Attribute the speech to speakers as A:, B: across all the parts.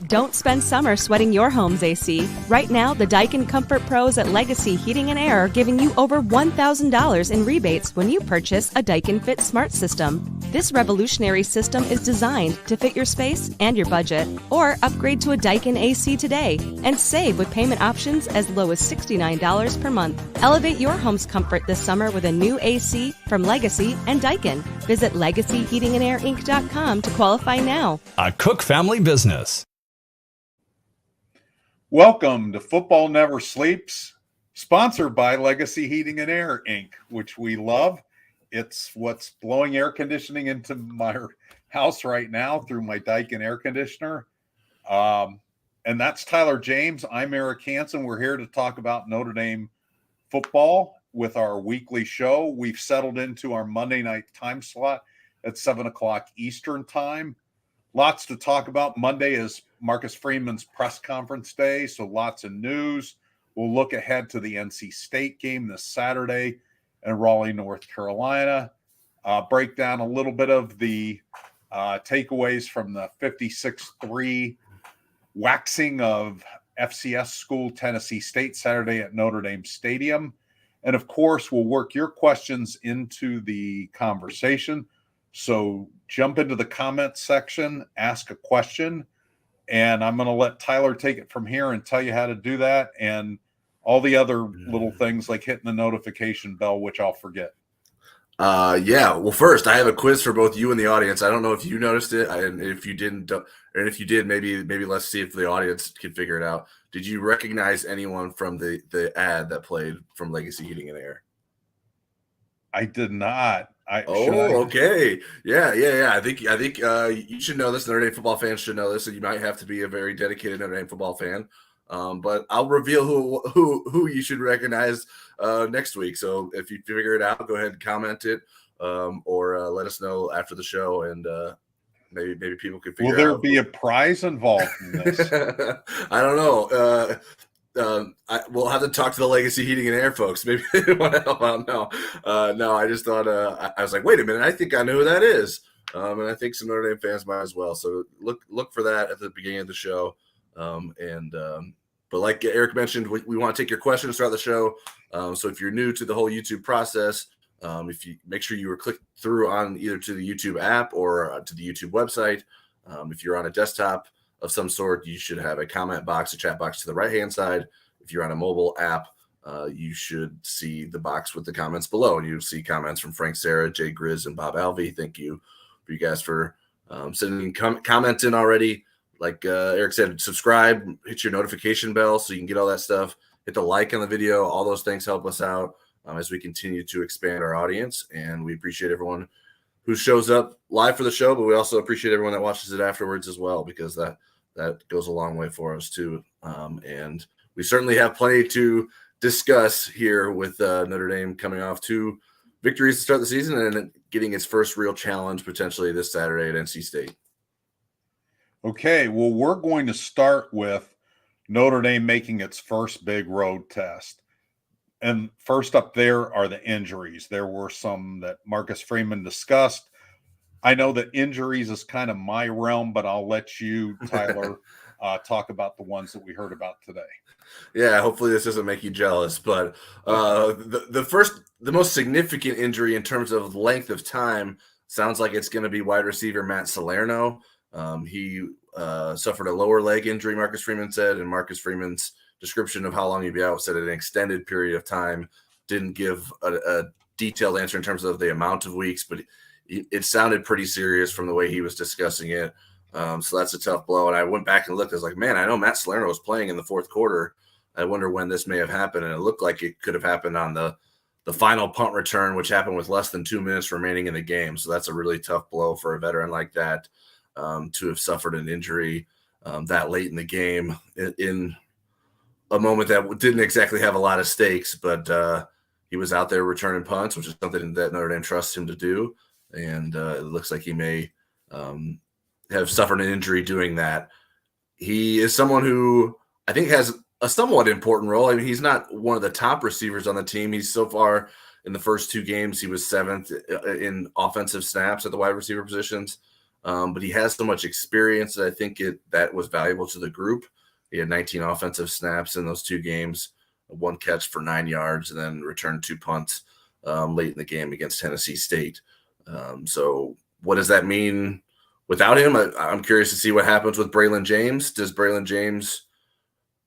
A: Don't spend summer sweating your home's AC. Right now, the Daikin Comfort Pros at Legacy Heating and Air are giving you over $1,000 in rebates when you purchase a Daikin Fit Smart System. This revolutionary system is designed to fit your space and your budget. Or upgrade to a Daikin AC today and save with payment options as low as $69 per month. Elevate your home's comfort this summer with a new AC from Legacy and Daikin. Visit LegacyHeatingandAirInc.com to qualify now.
B: A Cook family business.
C: Welcome to Football Never Sleeps, sponsored by Legacy Heating and Air, Inc., which we love. It's what's blowing air conditioning into my house right now through my Daikin air conditioner. And that's Tyler James. I'm Eric Hansen. We're here to talk about Notre Dame football with our weekly show. We've settled into our Monday night time slot at 7 o'clock Eastern time. Lots to talk about. Monday is Marcus Freeman's press conference day, so lots of news. We'll look ahead to the NC State game this Saturday in Raleigh, North Carolina. Break down a little bit of the takeaways from the 56-3 waxing of FCS school Tennessee State Saturday at Notre Dame Stadium. And, of course, we'll work your questions into the conversation. So jump into the comments section, ask a question, and I'm going to let Tyler take it from here and tell you how to do that and all the other little things like hitting the notification bell, which I'll forget.
D: Well, first, I have a quiz for both you and the audience. I don't know if you noticed it, and if you didn't, and if you did, maybe let's see if the audience can figure it out. Did you recognize anyone from the ad that played from Legacy Heating and Air?
C: I did not.
D: Okay. Yeah. I think you should know this. Notre Dame football fans should know this, and you might have to be a very dedicated Notre Dame football fan. But I'll reveal who you should recognize next week. So if you figure it out, go ahead and comment it, or let us know after the show, and maybe people can figure it out.
C: Will there be a prize involved in this?
D: I don't know. We'll have to talk to the Legacy Heating and Air folks. Maybe they want to help out. No, I just thought I was like, wait a minute, I think I know who that is, and I think some Notre Dame fans might as well. So look for that at the beginning of the show. But like Eric mentioned, we want to take your questions throughout the show. So if you're new to the whole YouTube process, if you make sure you were clicked through on either to the YouTube app or to the YouTube website. If you're on a desktop of some sort, you should have a comment box, a chat box to the right-hand side. If you're on a mobile app, you should see the box with the comments below, and you'll see comments from Frank Sarah, Jay Grizz, and Bob Alvey. Thank you for you guys for sending comments in already. Like Eric said, subscribe, hit your notification bell so you can get all that stuff. Hit the like on the video. All those things help us out as we continue to expand our audience, and we appreciate everyone who shows up live for the show, but we also appreciate everyone that watches it afterwards as well, because that goes a long way for us too. And we certainly have plenty to discuss here with Notre Dame coming off 2 victories to start the season and getting its first real challenge potentially this Saturday at NC State.
C: Okay, well, we're going to start with Notre Dame making its first big road test. And first up there are the injuries. There were some that Marcus Freeman discussed. I know that injuries is kind of my realm, but I'll let you, Tyler, talk about the ones that we heard about today.
D: Yeah, hopefully this doesn't make you jealous, but the most significant injury in terms of length of time sounds like it's going to be wide receiver Matt Salerno. He suffered a lower leg injury, Marcus Freeman said, and Marcus Freeman's description of how long he'd be out said an extended period of time. Didn't give a detailed answer in terms of the amount of weeks, but it sounded pretty serious from the way he was discussing it. So that's a tough blow. And I went back and looked. I was like, man, I know Matt Salerno was playing in the fourth quarter. I wonder when this may have happened. And it looked like it could have happened on the final punt return, which happened with less than 2 minutes remaining in the game. So that's a really tough blow for a veteran like that, to have suffered an injury that late in the game in a moment that didn't exactly have a lot of stakes, but he was out there returning punts, which is something that Notre Dame trusts him to do. And it looks like he may have suffered an injury doing that. He is someone who I think has a somewhat important role. I mean, he's not one of the top receivers on the team. He's so far in the first 2 games, he was 7th in offensive snaps at the wide receiver positions. but he has so much experience that I think that was valuable to the group. He had 19 offensive snaps in those 2 games, 1 catch for 9 yards, and then returned 2 punts late in the game against Tennessee State. So what does that mean without him? I'm curious to see what happens with Braylon James. Does Braylon James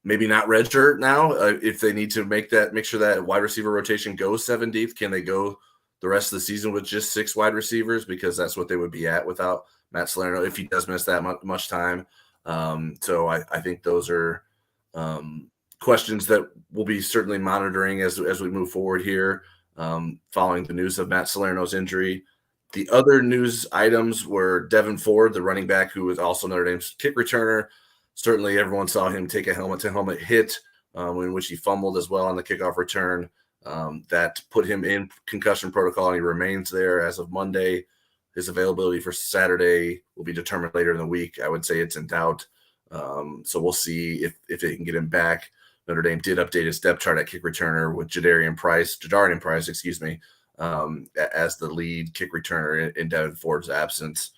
D: maybe not redshirt now? If they need to make sure that wide receiver rotation goes 7 deep, can they go the rest of the season with just 6 wide receivers? Because that's what they would be at without Matt Salerno if he does miss that much time. So I think those are questions that we'll be certainly monitoring as we move forward here, following the news of Matt Salerno's injury. The other news items were Devin Ford, the running back, who was also Notre Dame's kick returner. Certainly everyone saw him take a helmet-to-helmet hit in which he fumbled as well on the kickoff return. That put him in concussion protocol, and he remains there as of Monday. His availability for Saturday will be determined later in the week. I would say it's in doubt. So we'll see if they can get him back. Notre Dame did update his depth chart at kick returner with Jadarian Price, as the lead kick returner in Devin Ford's absence,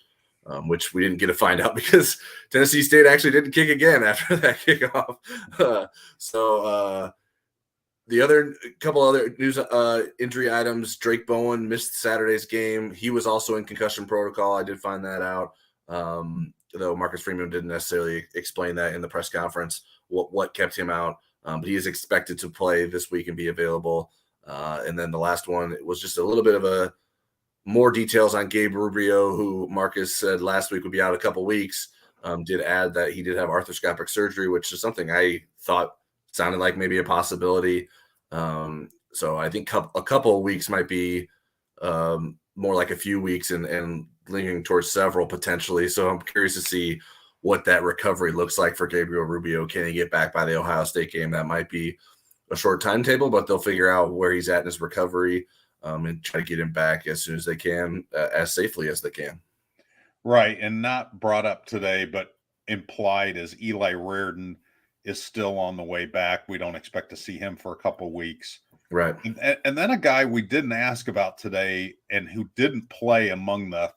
D: which we didn't get to find out because Tennessee State actually didn't kick again after that kickoff. The couple other news injury items, Drake Bowen missed Saturday's game. He was also in concussion protocol. I did find that out, though Marcus Freeman didn't necessarily explain that in the press conference, what kept him out. But he is expected to play this week and be available. And then the last one was just a little bit of more details on Gabe Rubio, who Marcus said last week would be out a couple weeks. Did add that he did have arthroscopic surgery, which is something I thought sounded like maybe a possibility. So I think a couple of weeks might be more like a few weeks and leaning towards several potentially. So I'm curious to see what that recovery looks like for Gabriel Rubio. Can he get back by the Ohio State game? That might be a short timetable, but they'll figure out where he's at in his recovery and try to get him back as soon as they can, as safely as they can.
C: Right. And not brought up today, but implied as Eli Reardon is still on the way back. We don't expect to see him for a couple weeks.
D: Right.
C: And then a guy we didn't ask about today and who didn't play among the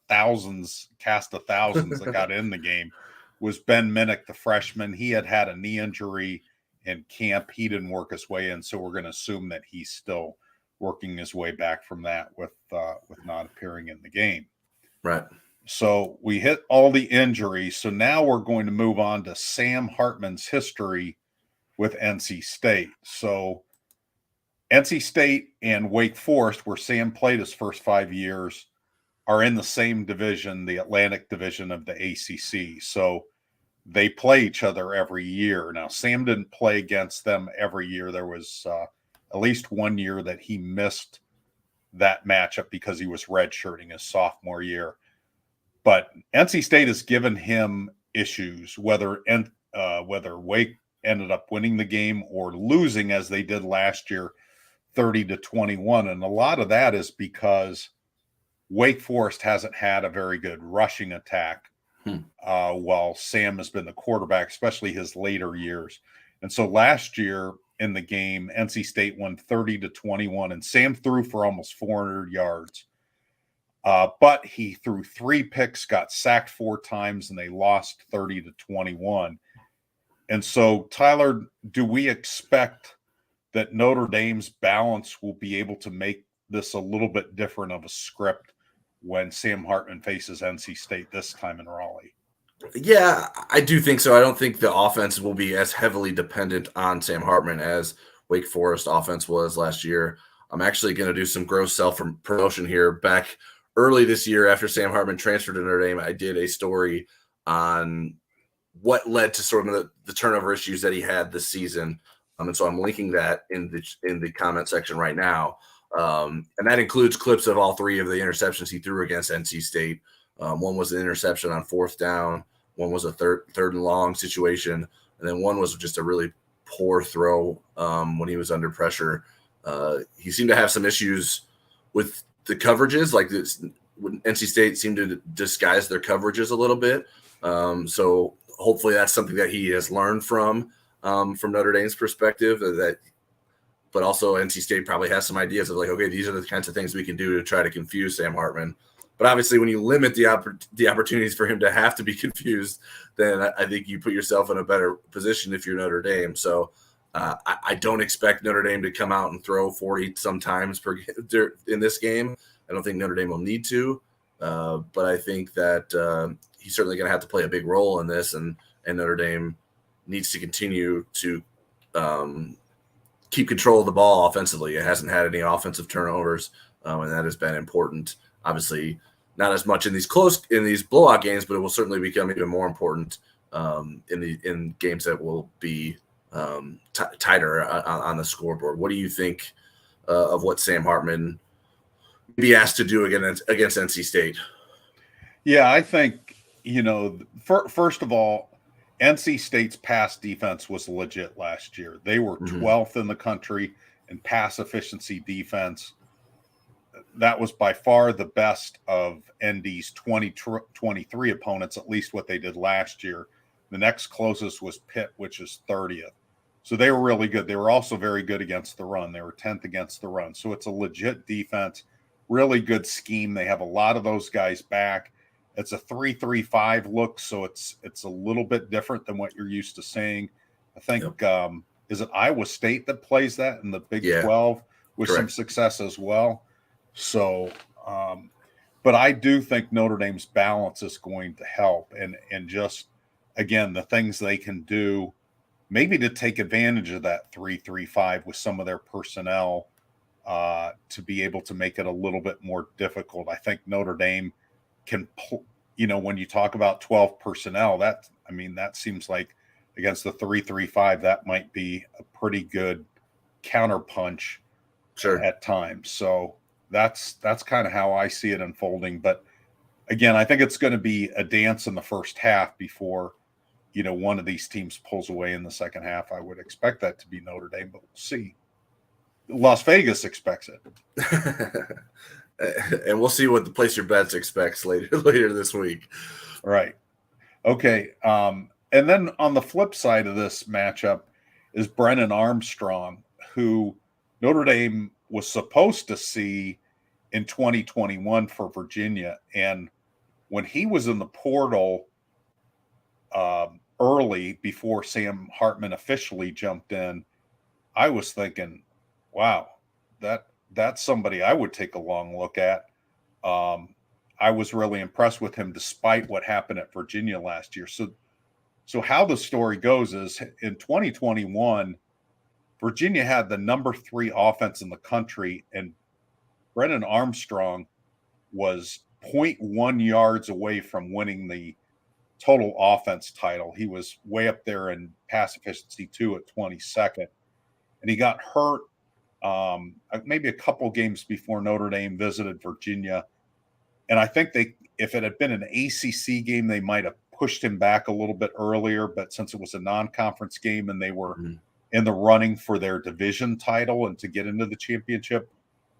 C: cast of thousands that got in the game was Ben Minnick, the freshman. He had a knee injury in camp. He didn't work his way in, so we're going to assume that he's still working his way back from that with not appearing in the game.
D: Right.
C: So we hit all the injuries. So now we're going to move on to Sam Hartman's history with NC State. So NC State and Wake Forest, where Sam played his first 5 years, are in the same division, the Atlantic division of the ACC. So they play each other every year. Now, Sam didn't play against them every year. There was at least 1 year that he missed that matchup because he was redshirting his sophomore year. But NC State has given him issues, whether Wake ended up winning the game or losing as they did last year, 30-21. And a lot of that is because Wake Forest hasn't had a very good rushing attack while Sam has been the quarterback, especially his later years. And so last year in the game, NC State won 30-21, and Sam threw for almost 400 yards. But he threw 3 picks, got sacked 4 times, and they lost 30-21. And so, Tyler, do we expect that Notre Dame's balance will be able to make this a little bit different of a script when Sam Hartman faces NC State this time in Raleigh?
D: Yeah, I do think so. I don't think the offense will be as heavily dependent on Sam Hartman as Wake Forest offense was last year. I'm actually going to do some gross self-promotion here. Back early this year, after Sam Hartman transferred to Notre Dame, I did a story on what led to sort of the turnover issues that he had this season. And so I'm linking that in the comment section right now. And that includes clips of all 3 of the interceptions he threw against NC State. One was an interception on 4th down. One was a third and long situation. And then one was just a really poor throw when he was under pressure. He seemed to have some issues with the coverages. Like NC State seemed to disguise their coverages a little bit. So hopefully that's something that he has learned from Notre Dame's perspective. But also NC State probably has some ideas of like, okay, these are the kinds of things we can do to try to confuse Sam Hartman. But obviously, when you limit the opportunities for him to have to be confused, then I think you put yourself in a better position if you're Notre Dame. So I don't expect Notre Dame to come out and throw 40 sometimes in this game. I don't think Notre Dame will need to, but I think that he's certainly going to have to play a big role in this, and Notre Dame needs to continue to keep control of the ball offensively. It hasn't had any offensive turnovers, and that has been important. Obviously, not as much in these blowout games, but it will certainly become even more important in games that will be tighter on the scoreboard. What do you think of what Sam Hartman be asked to do against NC State?
C: Yeah, I think, first of all, NC State's pass defense was legit last year. They were 12th in the country in pass efficiency defense. That was by far the best of ND's 2023 opponents, at least what they did last year. The next closest was Pitt, which is 30th. So they were really good. They were also very good against the run. They were 10th against the run. So it's a legit defense, really good scheme. They have a lot of those guys back. It's a 3-3-5 look, so it's a little bit different than what you're used to seeing. I think is it Iowa State that plays that in the Big 12 with some success as well. So, but I do think Notre Dame's balance is going to help, and just again the things they can do, maybe to take advantage of that 3-3-5 with some of their personnel to be able to make it a little bit more difficult. I think Notre Dame can, when you talk about 12 personnel, that seems like against the 3-3-5, that might be a pretty good counterpunch at times. So that's kind of how I see it unfolding. But again, I think it's going to be a dance in the first half before, one of these teams pulls away in the second half. I would expect that to be Notre Dame, but we'll see. Las Vegas expects it.
D: And we'll see what the Place Your Bets expects later this week.
C: Right. Okay. And then on the flip side of this matchup is Brennan Armstrong, who Notre Dame was supposed to see in 2021 for Virginia. And when he was in the portal early before Sam Hartman officially jumped in, I was thinking, wow, that's somebody I would take a long look at. I was really impressed with him despite what happened at Virginia last year. So how the story goes is in 2021, Virginia had the number 3 offense in the country, and Brennan Armstrong was 0.1 yards away from winning the total offense title. He was way up there in pass efficiency too at 22nd, and he got hurt maybe a couple games before Notre Dame visited Virginia. And I think if it had been an ACC game, they might have pushed him back a little bit earlier. But since it was a non-conference game and they were in the running for their division title and to get into the championship,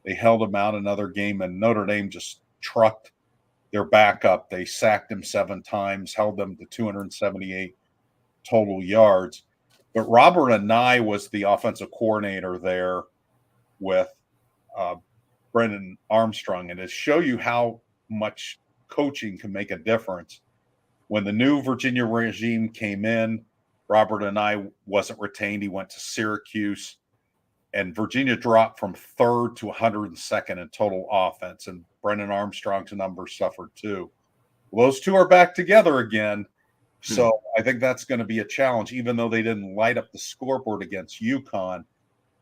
C: they held him out another game, and Notre Dame just trucked their backup. They sacked him 7 times, held them to 278 total yards. But Robert Anae was the offensive coordinator there with Brennan Armstrong, and to show you how much coaching can make a difference. When the new Virginia regime came in, Robert Anae wasn't retained. He went to Syracuse, and Virginia dropped from 3rd to 102nd in total offense, and Brennan Armstrong's numbers suffered too. Well, those two are back together again, so I think that's going to be a challenge, even though they didn't light up the scoreboard against UConn.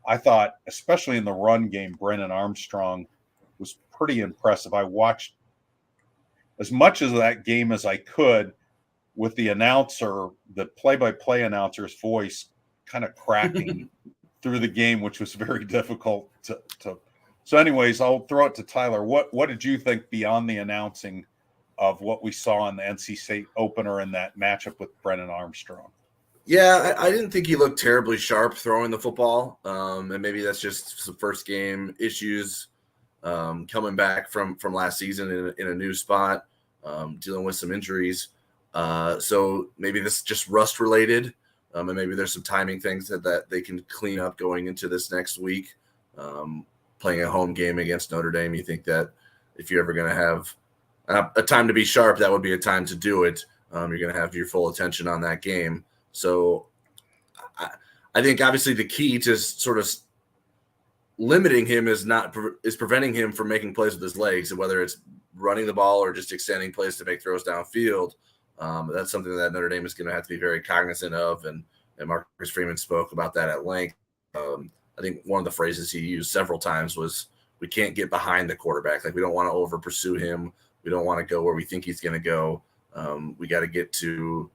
C: I thought, especially in the run game, Brennan Armstrong was pretty impressive. I watched as much of that game as I could with the announcer, the play-by-play announcer's voice kind of cracking through the game, which was very difficult to. So anyways, I'll throw it to Tyler. What did you think beyond the announcing of what we saw in the NC State opener in that matchup with Brennan Armstrong?
D: Yeah, I didn't think he looked terribly sharp throwing the football, and maybe that's just some first game issues coming back from last season in a new spot, dealing with some injuries. So maybe this is just rust related, and maybe there's some timing things that they can clean up going into this next week. Playing a home game against Notre Dame, you think that if you're ever going to have a time to be sharp, that would be a time to do it. You're going to have your full attention on that game. So I think obviously the key to sort of limiting him is preventing him from making plays with his legs, and whether it's running the ball or just extending plays to make throws downfield. That's something that Notre Dame is going to have to be very cognizant of, and Marcus Freeman spoke about that at length. I think one of the phrases he used several times was, we can't get behind the quarterback. Like, we don't want to over pursue him. We don't want to go where we think he's going to go. We got to get to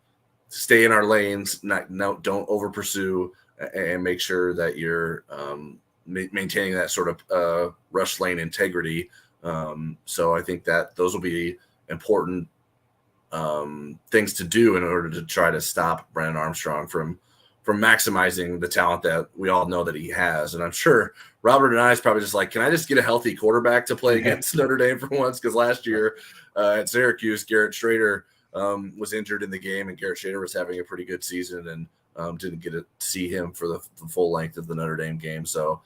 D: stay in our lanes, don't over pursue, and make sure that you're maintaining that sort of rush lane integrity. So I think that those will be important things to do in order to try to stop Brennan Armstrong from maximizing the talent that we all know that he has. And I'm sure Robert and I is probably just like, can I just get a healthy quarterback to play against Notre Dame for once? Because last year at Syracuse, Garrett Schrader was injured in the game, and Garrett Schrader was having a pretty good season, and didn't get to see him for the full length of the Notre Dame game. So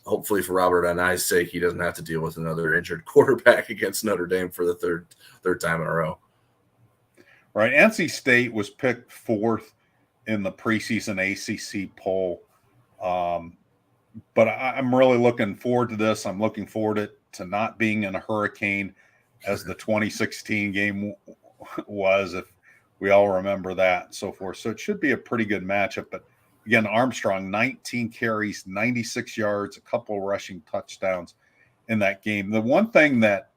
D: hopefully for Robert and I's sake, he doesn't have to deal with another injured quarterback against Notre Dame for the third time in a row.
C: Right. NC State was picked 4th in the preseason ACC poll. But I'm really looking forward to this. I'm looking forward to not being in a hurricane as the 2016 game was, if we all remember that, and so forth. So it should be a pretty good matchup. But again, Armstrong, 19 carries, 96 yards, a couple rushing touchdowns in that game. The one thing that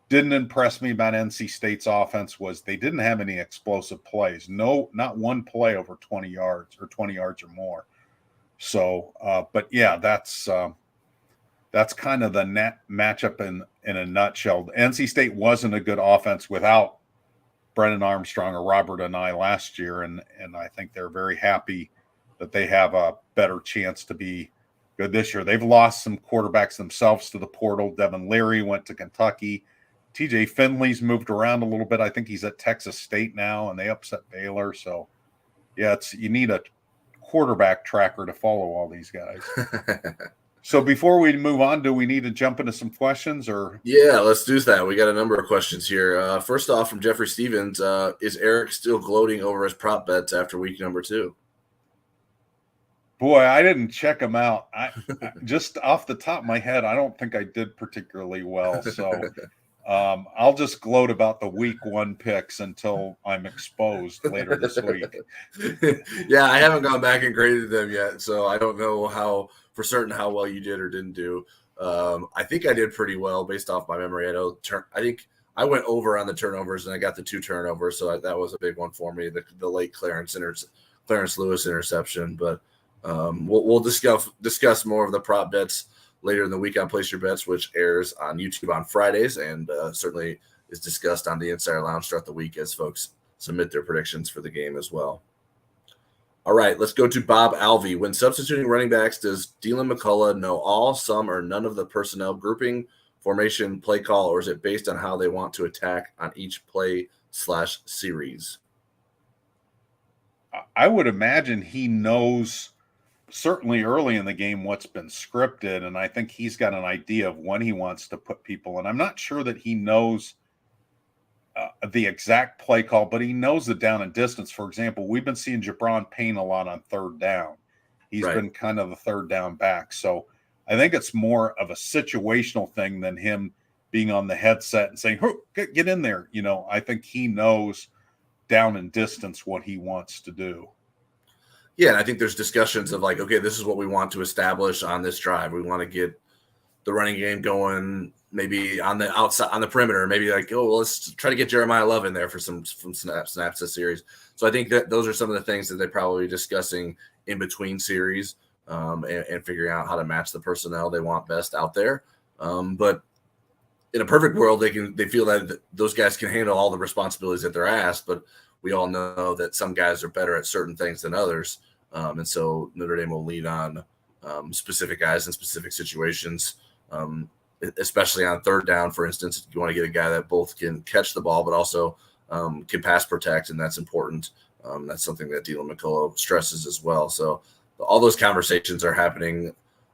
C: didn't impress me about NC State's offense was they didn't have any explosive plays. No, not one play over 20 yards or 20 yards or more. So, but yeah, that's kind of the net matchup in a nutshell. NC State wasn't a good offense without Brennan Armstrong or Robert and I last year, and I think they're very happy that they have a better chance to be good this year. They've lost some quarterbacks themselves to the portal. Devin Leary went to Kentucky. TJ Finley's moved around a little bit. I think he's at Texas State now, and they upset Baylor. So, yeah, you need a quarterback tracker to follow all these guys. So before we move on, do we need to jump into some questions? Or
D: yeah, let's do that. We got a number of questions here. First off, from Jeffrey Stevens, is Eric still gloating over his prop bets after week number 2?
C: Boy, I didn't check them out. I just off the top of my head, I don't think I did particularly well. So I'll just gloat about the week 1 picks until I'm exposed later this week.
D: Yeah, I haven't gone back and graded them yet, so I don't know how well you did or didn't do. I think I did pretty well based off my memory. I think I went over on the turnovers, and I got the 2 turnovers, so that was a big one for me. The late Clarence Lewis interception, but we'll discuss more of the prop bets later in the week on Place Your Bets, which airs on YouTube on Fridays, and certainly is discussed on the Insider Lounge throughout the week as folks submit their predictions for the game as well. All right, let's go to Bob Alvey. When substituting running backs, does Dylan McCullough know all, some, or none of the personnel grouping, formation, play call, or is it based on how they want to attack on each play/series?
C: I would imagine he knows certainly early in the game what's been scripted, and I think he's got an idea of when he wants to put people in. I'm not sure that he knows the exact play call, but he knows the down and distance. For example, we've been seeing Jabron Payne a lot on 3rd down. He's been kind of the 3rd down back. So I think it's more of a situational thing than him being on the headset and saying, get in there. I think he knows down and distance what he wants to do.
D: Yeah, and I think there's discussions of like, okay, this is what we want to establish on this drive. We want to get the running game going, maybe on the outside, on the perimeter, maybe like, let's try to get Jeremiah Love in there for some snaps this series. So I think that those are some of the things that they're probably discussing in between series and figuring out how to match the personnel they want best out there. But in a perfect world, they feel that those guys can handle all the responsibilities that they're asked, but we all know that some guys are better at certain things than others. And so Notre Dame will lean on specific guys in specific situations, especially on 3rd down, for instance. You want to get a guy that both can catch the ball but also can pass protect, and that's important. That's something that Dylan McCullough stresses as well. So all those conversations are happening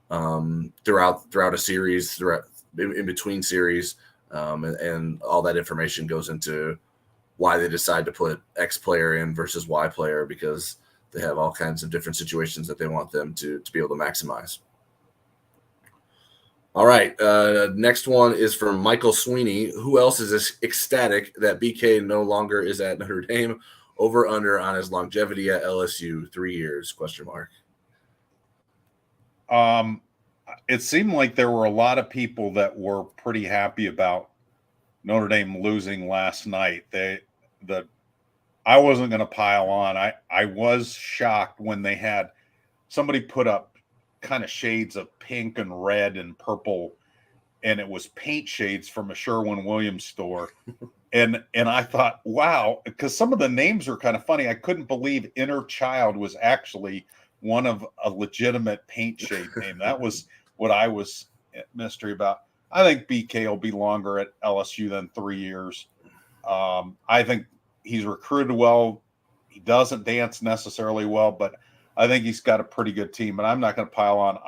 D: throughout a series, in between series, and all that information goes into why they decide to put X player in versus Y player, because they have all kinds of different situations that they want them to be able to maximize. All right. Next one is from Michael Sweeney. Who else is ecstatic that BK no longer is at Notre Dame? Over under on his longevity at LSU, 3 years, ?
C: It seemed like there were a lot of people that were pretty happy about Notre Dame losing last night. I wasn't going to pile on. I was shocked when they had somebody put up kind of shades of pink and red and purple, and it was paint shades from a Sherwin-Williams store. And I thought, wow, because some of the names are kind of funny. I couldn't believe Inner Child was actually one of a legitimate paint shade name. That was what I was mystery about. I think BK will be longer at LSU than 3 years. I think he's recruited well. He doesn't dance necessarily well, but I think he's got a pretty good team, and I'm not going to pile on.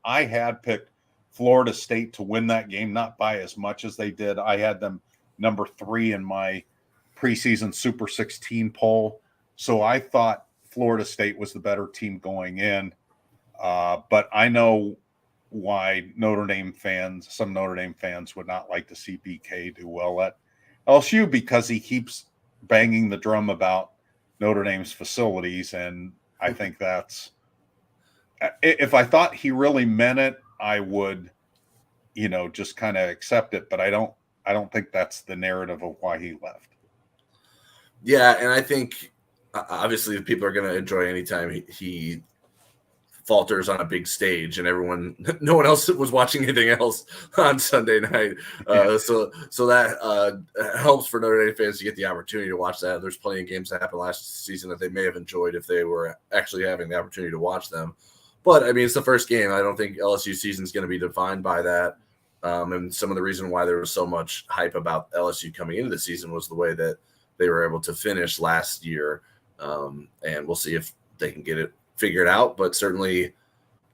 C: I had picked Florida State to win that game, not by as much as they did. I had them number 3 in my preseason Super 16 poll. So I thought Florida State was the better team going in. But I know why some Notre Dame fans would not like to see BK do well at LSU, because he keeps banging the drum about Notre Dame's facilities. And I think that's, if I thought he really meant it, I would, just kind of accept it. But I don't think that's the narrative of why he left.
D: Yeah, and I think obviously people are going to enjoy anytime he falters on a big stage, and no one else was watching anything else on Sunday night. So that helps for Notre Dame fans to get the opportunity to watch that. There's plenty of games that happened last season that they may have enjoyed if they were actually having the opportunity to watch them. But I mean, it's the first game. I don't think LSU season is going to be defined by that. And some of the reason why there was so much hype about LSU coming into the season was the way that they were able to finish last year. And we'll see if they can get it figured out, but certainly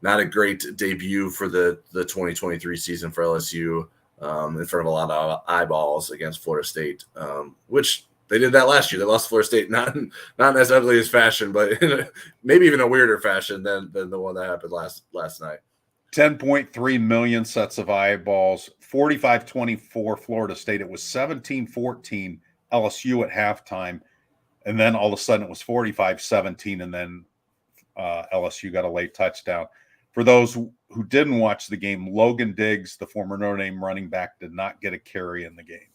D: not a great debut for the 2023 season for LSU in front of a lot of eyeballs against Florida State, which they did that last year. They lost Florida State not in as ugly as fashion, but in maybe even a weirder fashion than the one that happened last night.
C: 10.3 million sets of eyeballs, 45-24 Florida State. It was 17-14 LSU at halftime, and then all of a sudden it was 45-17, and then LSU got a late touchdown. For those who didn't watch the game, Logan Diggs, the former Notre Dame running back, did not get a carry in the game.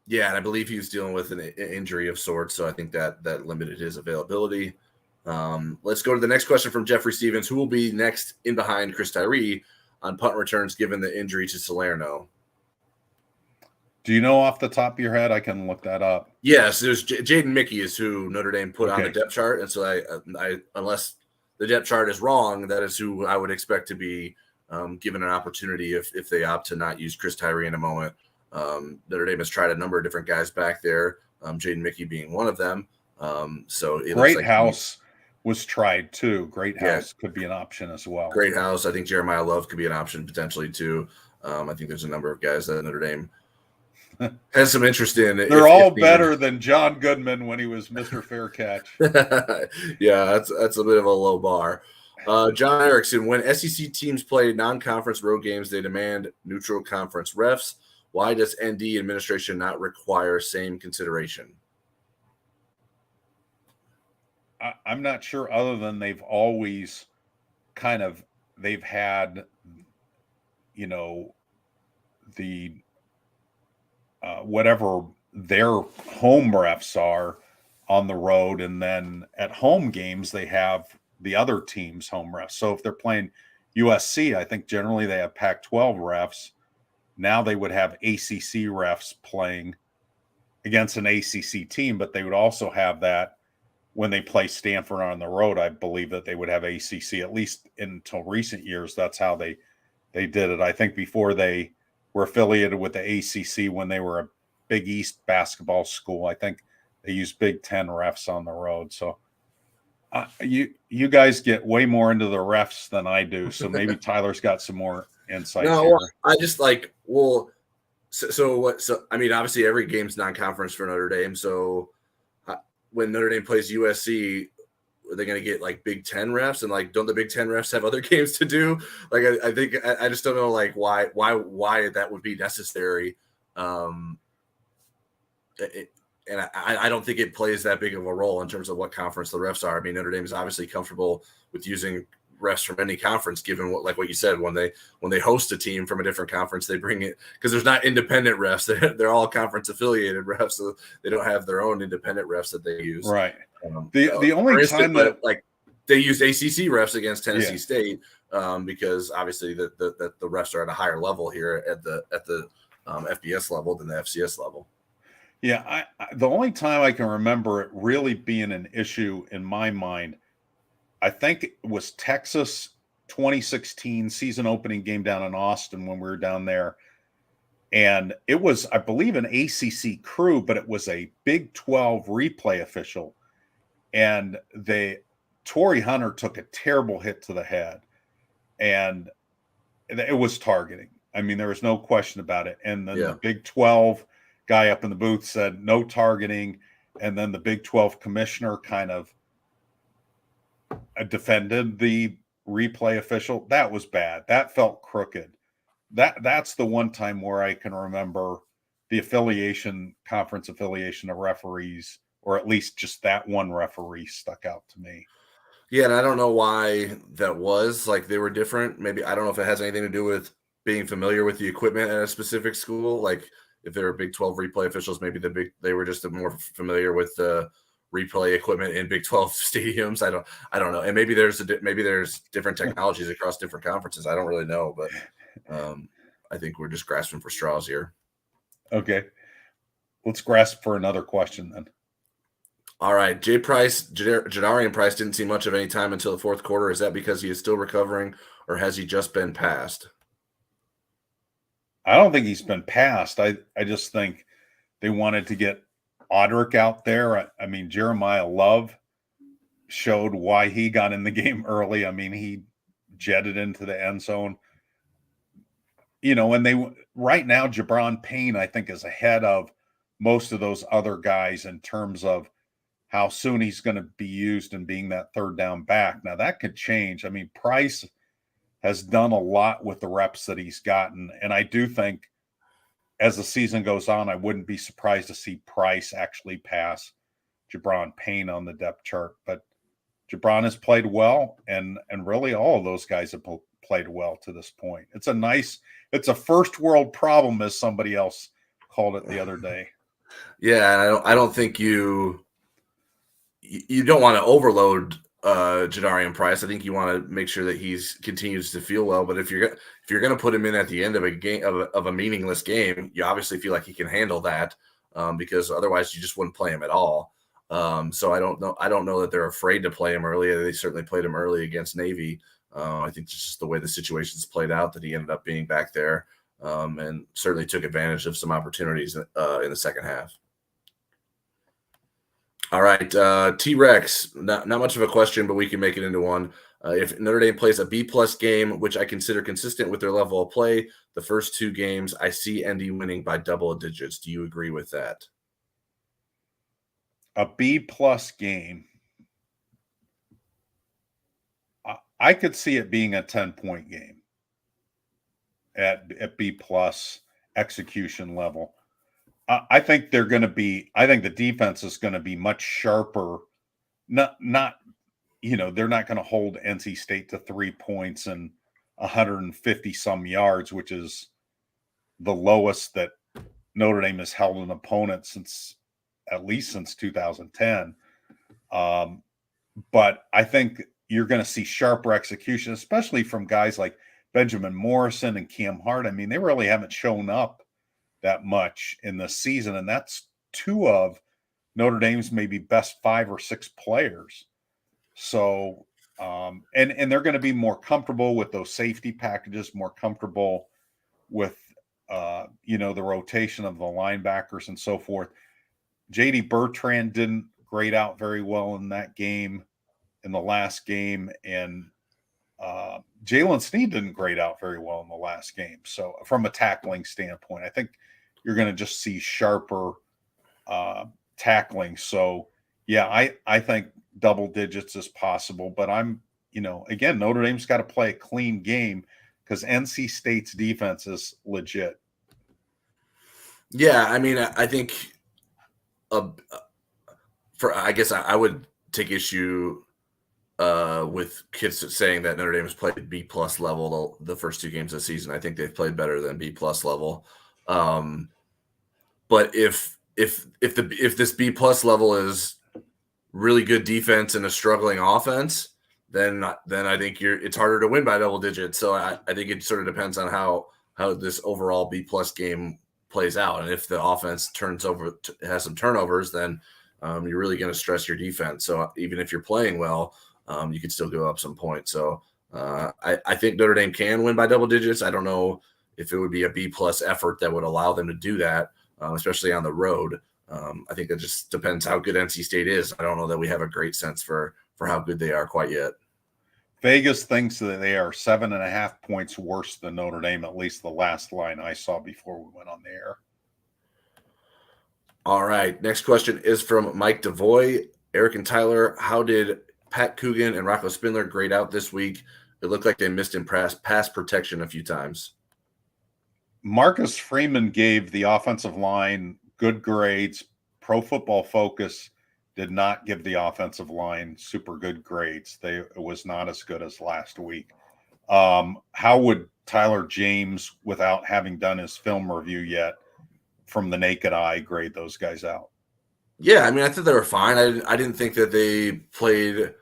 D: Yeah, and I believe he was dealing with an injury of sorts, so I think that limited his availability. Let's go to the next question from Jeffrey Stevens. Who will be next in behind Chris Tyree on punt returns given the injury to Salerno?
C: Do you know off the top of your head? I can look that up.
D: Yes, there's Jayden Mickey is who Notre Dame put on the depth chart, and so I unless the depth chart is wrong, that is who I would expect to be given an opportunity if they opt to not use Chris Tyree in a moment. Notre Dame has tried a number of different guys back there, Jayden Mickey being one of them. So it
C: Great House was tried too. Great House could be an option as well.
D: Great House. I think Jeremiah Love could be an option potentially too. I think there's a number of guys that Notre Dame has some interest in.
C: They're all better than John Goodman when he was Mr. Fair Catch.
D: Yeah, that's a bit of a low bar. John Erickson, when SEC teams play non-conference road games, they demand neutral conference refs. Why does ND administration not require same consideration?
C: I'm not sure, other than they've always they've had, the whatever their home refs are on the road, and then at home games they have the other team's home refs. So if they're playing USC, I think generally they have Pac-12 refs. Now they would have ACC refs playing against an ACC team, but they would also have that when they play Stanford on the road. I believe that they would have ACC, at least until recent years. That's how they did it. I think before they were affiliated with the ACC, when they were a Big East basketball school, I think they used Big Ten refs on the road. So you guys get way more into the refs than I do. So maybe Tyler's got some more insight.
D: No,
C: here.
D: I just So I mean, obviously every game's non-conference for Notre Dame. So when Notre Dame plays USC, are they going to get like Big Ten refs? And like, don't the Big Ten refs have other games to do? Like, I think I just don't know like why that would be necessary. And I don't think it plays that big of a role in terms of what conference the refs are. I mean, Notre Dame is obviously comfortable with using refs from any conference, given what you said, when they host a team from a different conference, they bring it, because there's not independent refs. They're all conference affiliated refs, so they don't have their own independent refs that they use.
C: Right. The only time that
D: like they use ACC refs against Tennessee State, because obviously the refs are at a higher level here at the FBS level than the FCS level.
C: Yeah, the only time I can remember it really being an issue in my mind, I think it was Texas 2016 season opening game down in Austin when we were down there. And it was, I believe, an ACC crew, but it was a Big 12 replay official. And Torrey Hunter took a terrible hit to the head. And it was targeting. I mean, there was no question about it. And then the Big 12 guy up in the booth said no targeting. And then the Big 12 commissioner kind of defended the replay official. That was bad. That felt crooked. That's the one time where I can remember the conference affiliation of referees, or at least just that one referee stuck out to me.
D: Yeah, and I don't know why that was. Like, they were different. Maybe, I don't know if it has anything to do with being familiar with the equipment at a specific school. Like, if they were Big 12 replay officials, maybe they were just more familiar with the replay equipment in Big 12 stadiums. I don't know. And maybe there's different technologies across different conferences. I don't really know, but I think we're just grasping for straws here.
C: Okay. Let's grasp for another question then.
D: All right. Jadarian Price didn't see much of any time until the fourth quarter. Is that because he is still recovering, or has he just been passed?
C: I don't think he's been passed. I just think they wanted to get Audric out there. I mean, Jeremiah Love showed why he got in the game early. I mean, he jetted into the end zone. You know, and right now, Jabron Payne, I think, is ahead of most of those other guys in terms of how soon he's going to be used and being that third down back. Now, that could change. I mean, Price has done a lot with the reps that he's gotten. And I do think as the season goes on, I wouldn't be surprised to see Price actually pass Jabron Payne on the depth chart. But Jabron has played well, and really all of those guys have played well to this point. It's a first world problem, as somebody else called it the other day.
D: Yeah, I don't think you don't want to overload Jadarian Price. I think you want to make sure that he continues to feel well. But if you're going to put him in at the end of a game of a meaningless game, you obviously feel like he can handle that, because otherwise you just wouldn't play him at all. So I don't know that they're afraid to play him early. They certainly played him early against Navy. I think it's just the way the situation's played out that he ended up being back there, and certainly took advantage of some opportunities in the second half. All right, T-Rex, not much of a question, but we can make it into one. If Notre Dame plays a B-plus game, which I consider consistent with their level of play, the first two games, I see ND winning by double digits. Do you agree with that?
C: A B-plus game, I could see it being a 10-point game at B-plus execution level. I think they're going to be. I think the defense is going to be much sharper. Not they're not going to hold NC State to 3 points and 150 some yards, which is the lowest that Notre Dame has held an opponent at least since 2010. But I think you're going to see sharper execution, especially from guys like Benjamin Morrison and Cam Hart. I mean, they really haven't shown up that much in the season, and that's two of Notre Dame's maybe best 5 or 6 players. So, and they're going to be more comfortable with those safety packages, more comfortable with, the rotation of the linebackers and so forth. J.D. Bertrand didn't grade out very well in that game, in the last game, and Jalen Sneed didn't grade out very well in the last game. So from a tackling standpoint, I think you're going to just see sharper tackling. So, yeah, I think double digits is possible. But again, Notre Dame's got to play a clean game because NC State's defense is legit.
D: Yeah, I mean, I think I guess I would take issue with kids saying that Notre Dame has played B+ level the first 2 games of the season. I think they've played better than B+ level. But if this B+ level is really good defense and a struggling offense, then I think it's harder to win by double digits. So I think it sort of depends on how this overall B+ game plays out. And if the offense has some turnovers, then you're really going to stress your defense. So even if you're playing well, you can still go up some points. So I think Notre Dame can win by double digits. I don't know if it would be a B+ effort that would allow them to do that, especially on the road. I think that just depends how good NC State is. I don't know that we have a great sense for how good they are quite yet.
C: Vegas thinks that they are 7.5 points worse than Notre Dame, at least the last line I saw before we went on the air.
D: All right. Next question is from Mike DeVoy. Eric and Tyler, how did Pat Coogan and Rocco Spindler grade out this week? It looked like they missed in pass protection a few times.
C: Marcus Freeman gave the offensive line good grades. Pro Football Focus did not give the offensive line super good grades. It was not as good as last week. How would Tyler James, without having done his film review yet, from the naked eye, grade those guys out?
D: Yeah, I mean, I thought they were fine. I didn't think that they played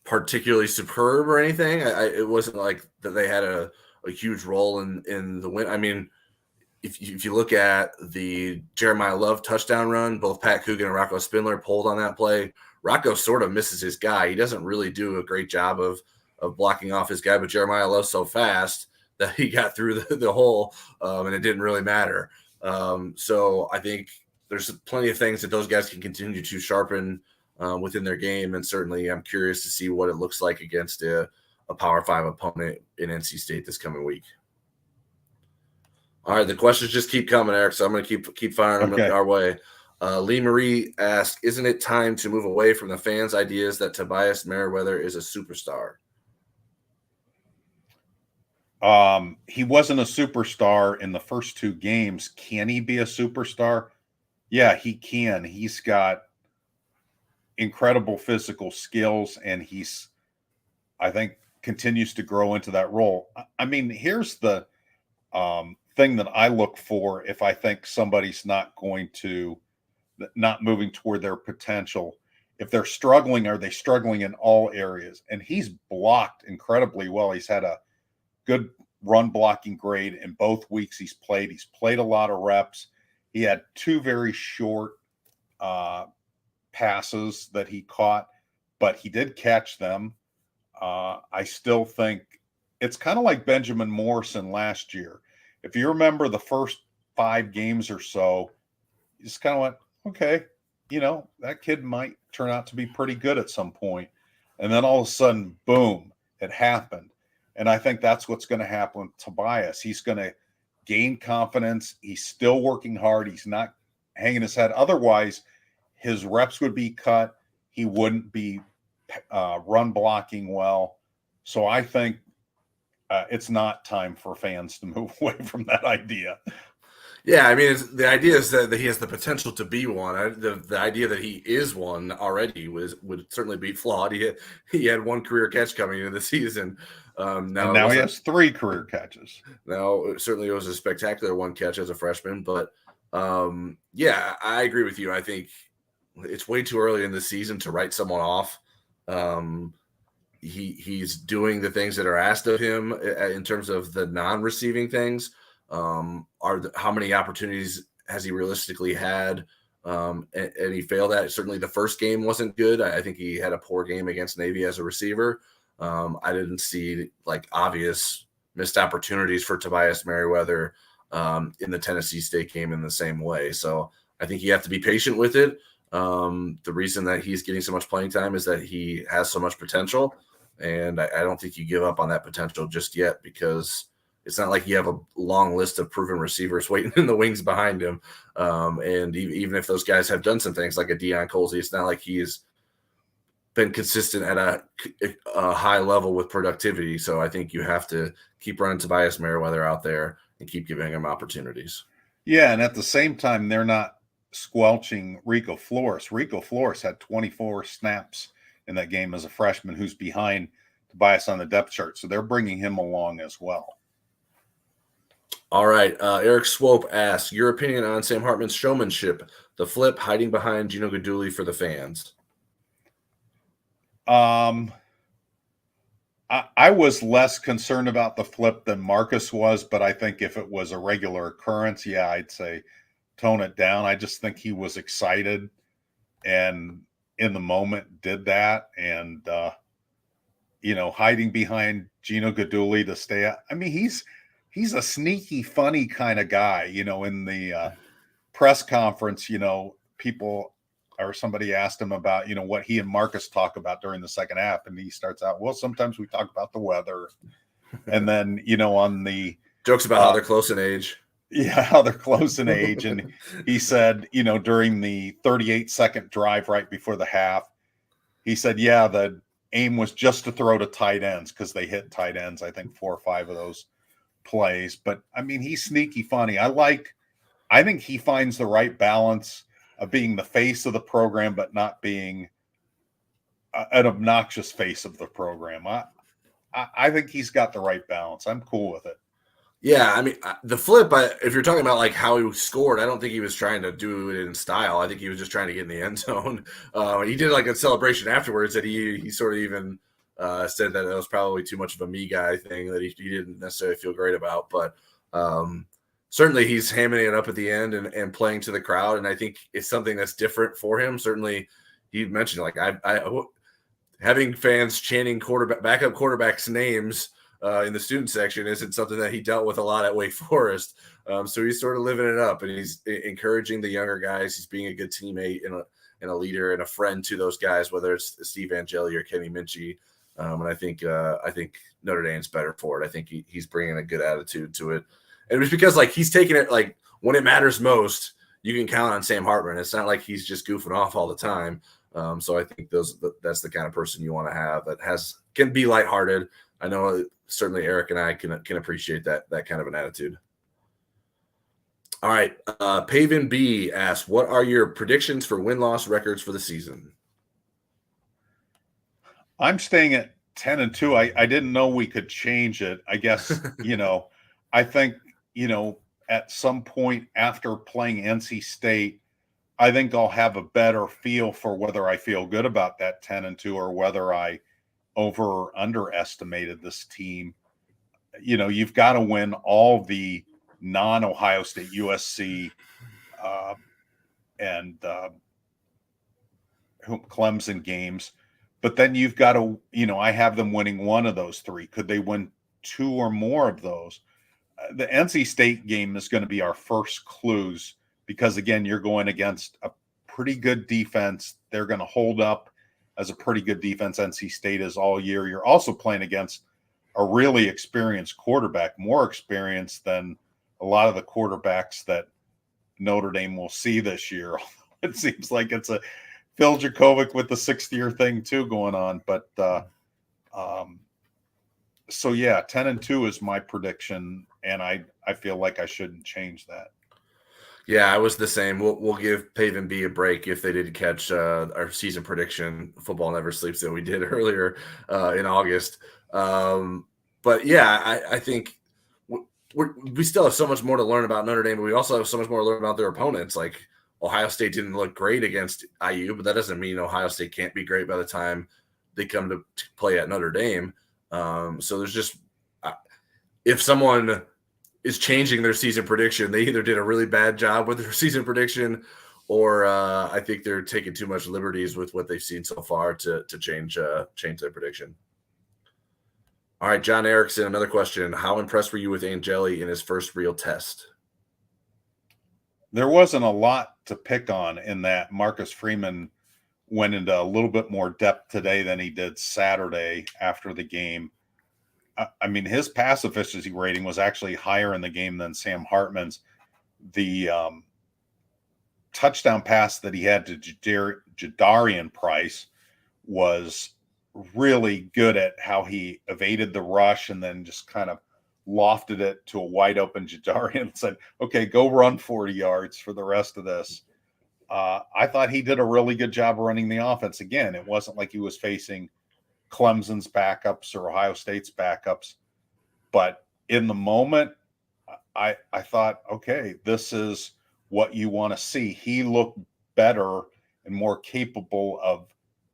D: particularly superb or anything. It wasn't like that they had a huge role in the win. I mean, if you look at the Jeremiah Love touchdown run, both Pat Coogan and Rocco Spindler pulled on that play. Rocco sort of misses his guy. He doesn't really do a great job of blocking off his guy, but Jeremiah Love's so fast that he got through the hole, and it didn't really matter. So I think there's plenty of things that those guys can continue to sharpen within their game, and certainly I'm curious to see what it looks like against a Power 5 opponent in NC State this coming week. All right, the questions just keep coming, Eric, so I'm going to keep firing them our way. Lee Marie asked, isn't it time to move away from the fans' ideas that Tobias Merriweather is a superstar?
C: He wasn't a superstar in the first 2 games. Can he be a superstar? Yeah, he can. He's got incredible physical skills, and I think, continues to grow into that role. I mean, here's the thing that I look for if I think somebody's not moving toward their potential. If they're struggling, are they struggling in all areas? And he's blocked incredibly well. He's had a good run blocking grade in both weeks he's played. He's played a lot of reps. He had 2 very short passes that he caught, but he did catch them. I still think it's kind of like Benjamin Morrison last year. If you remember the first 5 games or so, you just kind of went, okay, that kid might turn out to be pretty good at some point. And then all of a sudden, boom, it happened. And I think that's what's going to happen with Tobias. He's going to gain confidence. He's still working hard. He's not hanging his head. Otherwise, his reps would be cut. He wouldn't be run blocking well. So I think it's not time for fans to move away from that idea.
D: Yeah, I mean, the idea is that he has the potential to be one. The idea that he is one already would certainly be flawed. He had 1 career catch coming into the season. Now
C: he has 3 career catches.
D: Now, certainly it was a spectacular 1 catch as a freshman. But, yeah, I agree with you. I think it's way too early in the season to write someone off. He's doing the things that are asked of him in terms of the non-receiving things. How many opportunities has he realistically had? And he failed at. Certainly the first game wasn't good. I think he had a poor game against Navy as a receiver. I didn't see obvious missed opportunities for Tobias Merriweather in the Tennessee State game in the same way. So I think you have to be patient with it. The reason that he's getting so much playing time is that he has so much potential. And I don't think you give up on that potential just yet because it's not like you have a long list of proven receivers waiting in the wings behind him. And even if those guys have done some things like a Deion Colsey, it's not like he's been consistent at a high level with productivity. So I think you have to keep running Tobias Merriweather out there and keep giving him opportunities.
C: Yeah, and at the same time, they're not squelching Rico Flores. Rico Flores had 24 snaps in that game as a freshman who's behind Tobias on the depth chart. So they're bringing him along as well.
D: All right. Eric Swope asks, your opinion on Sam Hartman's showmanship, the flip, hiding behind Gino Guidugli for the fans.
C: I was less concerned about the flip than Marcus was, but I think if it was a regular occurrence, yeah, I'd say tone it down. I just think he was excited and in the moment did that. And, hiding behind Gino Guidugli to stay out. I mean, he's a sneaky, funny kind of guy, in the press conference, people or somebody asked him about, what he and Marcus talk about during the second half. And he starts out, well, sometimes we talk about the weather. And then, on the
D: jokes about how they're close in age.
C: Yeah, how they're close in age. And he said, during the 38-second drive right before the half, he said, yeah, the aim was just to throw to tight ends because they hit tight ends, I think 4 or 5 of those plays. But I mean, he's sneaky funny. I think he finds the right balance of being the face of the program, but not being an obnoxious face of the program. I think he's got the right balance. I'm cool with it.
D: Yeah, I mean, the flip, if you're talking about like how he scored, I don't think he was trying to do it in style. I think he was just trying to get in the end zone. He did like a celebration afterwards that he sort of even said that it was probably too much of a me guy thing that he didn't necessarily feel great about. But certainly he's hamming it up at the end and playing to the crowd. And I think it's something that's different for him. Certainly he mentioned like having fans chanting backup quarterbacks' names in the student section isn't something that he dealt with a lot at Wake Forest. So he's sort of living it up and he's encouraging the younger guys. He's being a good teammate and a leader and a friend to those guys, whether it's Steve Angeli or Kenny Minchie. And I think Notre Dame's better for it. I think he's bringing a good attitude to it. And it was because like he's taking it like when it matters most, you can count on Sam Hartman. It's not like he's just goofing off all the time. So I think that's the kind of person you want to have that can be lighthearted. I know certainly Eric and I can appreciate that kind of an attitude. All right. Paven B asks, what are your predictions for win-loss records for the season?
C: I'm staying at 10-2. I didn't know we could change it. I guess, I think, at some point after playing NC State, I think I'll have a better feel for whether I feel good about that 10-2 or whether I over or underestimated this team. You've got to win all the non-Ohio State, USC, and Clemson games. But then you've got to, I have them winning one of those 3. Could they win 2 or more of those? The NC State game is going to be our first clues because, again, you're going against a pretty good defense. They're going to hold up as a pretty good defense. NC State is all year. You're also playing against a really experienced quarterback, more experienced than a lot of the quarterbacks that Notre Dame will see this year. It seems like it's a Phil Jakovic with the 6th-year thing too going on. But so yeah, 10-2 is my prediction, and I feel like I shouldn't change that.
D: Yeah, I was the same. We'll give Paven B a break if they didn't catch our season prediction, Football Never Sleeps, that we did earlier in August. But yeah, I think we still have so much more to learn about Notre Dame, but we also have so much more to learn about their opponents. Like Ohio State didn't look great against IU, but that doesn't mean Ohio State can't be great by the time they come to play at Notre Dame. So there's just if someone is changing their season prediction, they either did a really bad job with their season prediction, or I think they're taking too much liberties with what they've seen so far to change their prediction. All right, John Erickson, another question. How impressed were you with Angeli in his first real test?
C: There wasn't a lot to pick on in that. Marcus Freeman went into a little bit more depth today than he did Saturday after the game. I mean, his pass efficiency rating was actually higher in the game than Sam Hartman's. The touchdown pass that he had to Jadarian Price was really good at how he evaded the rush and then just kind of lofted it to a wide open Jadarian and said, okay, go run 40 yards for the rest of this. I thought he did a really good job running the offense. Again, it wasn't like he was facing Clemson's backups or Ohio State's backups, but in the moment, I thought, okay, this is what you want to see. He looked better and more capable of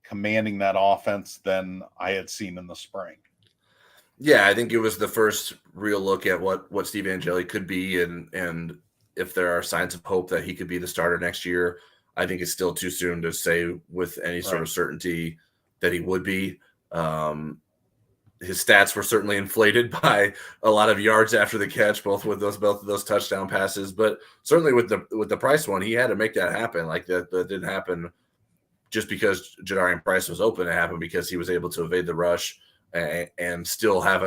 C: commanding that offense than I had seen in the spring.
D: Yeah, I think it was the first real look at what Steve Angeli could be, and if there are signs of hope that he could be the starter next year. I think it's still too soon to say with any sort of certainty that he would be. His stats were certainly inflated by a lot of yards after the catch, both of those touchdown passes. But certainly with the Price one, he had to make that happen. Like that didn't happen just because Jadarian Price was open. It happened because he was able to evade the rush and still have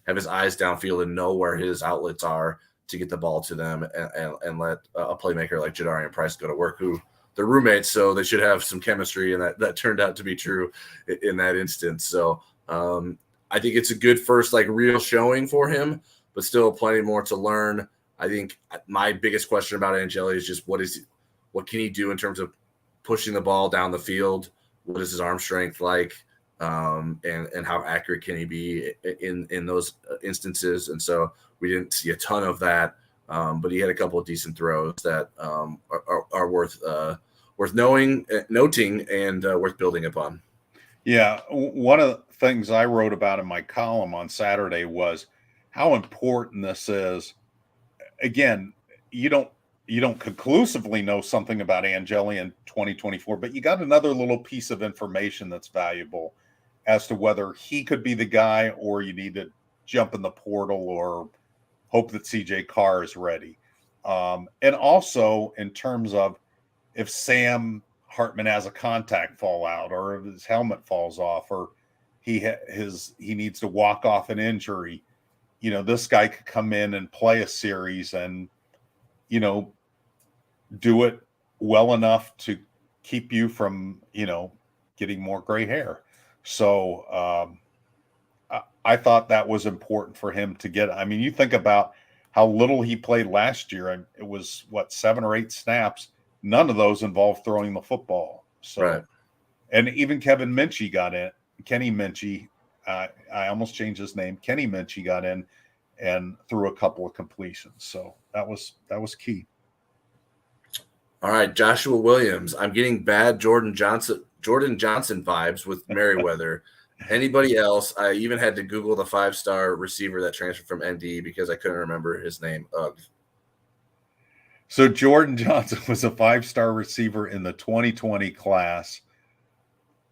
D: his eyes downfield and know where his outlets are to get the ball to them and let a playmaker like Jadarian Price go to work, who they're roommates, so they should have some chemistry, and that turned out to be true in that instance. So I think it's a good first real showing for him, but still plenty more to learn. I think my biggest question about Angeli is just what can he do in terms of pushing the ball down the field? What is his arm strength like? And how accurate can he be in those instances? And so we didn't see a ton of that, but he had a couple of decent throws that are worth noting and worth building upon.
C: Yeah, one of the things I wrote about in my column on Saturday was how important this is. Again, you don't conclusively know something about Angeli in 2024, but you got another little piece of information that's valuable as to whether he could be the guy or you need to jump in the portal or hope that CJ Carr is ready. And also in terms of if Sam Hartman has a contact fallout or if his helmet falls off or he needs to walk off an injury, this guy could come in and play a series and, do it well enough to keep you from, getting more gray hair. So I thought that was important for him to get. I mean, you think about how little he played last year, and it was 7 or 8 snaps. None of those involved throwing the football. So,
D: right.
C: And even Kenny Minchie, I almost changed his name. Kenny Minchie got in and threw a couple of completions. So that was key.
D: All right, Joshua Williams. I'm getting bad Jordan Johnson vibes with Merriweather. Anybody else? I even had to Google the 5-star receiver that transferred from ND because I couldn't remember his name. Ugh.
C: So Jordan Johnson was a 5-star receiver in the 2020 class.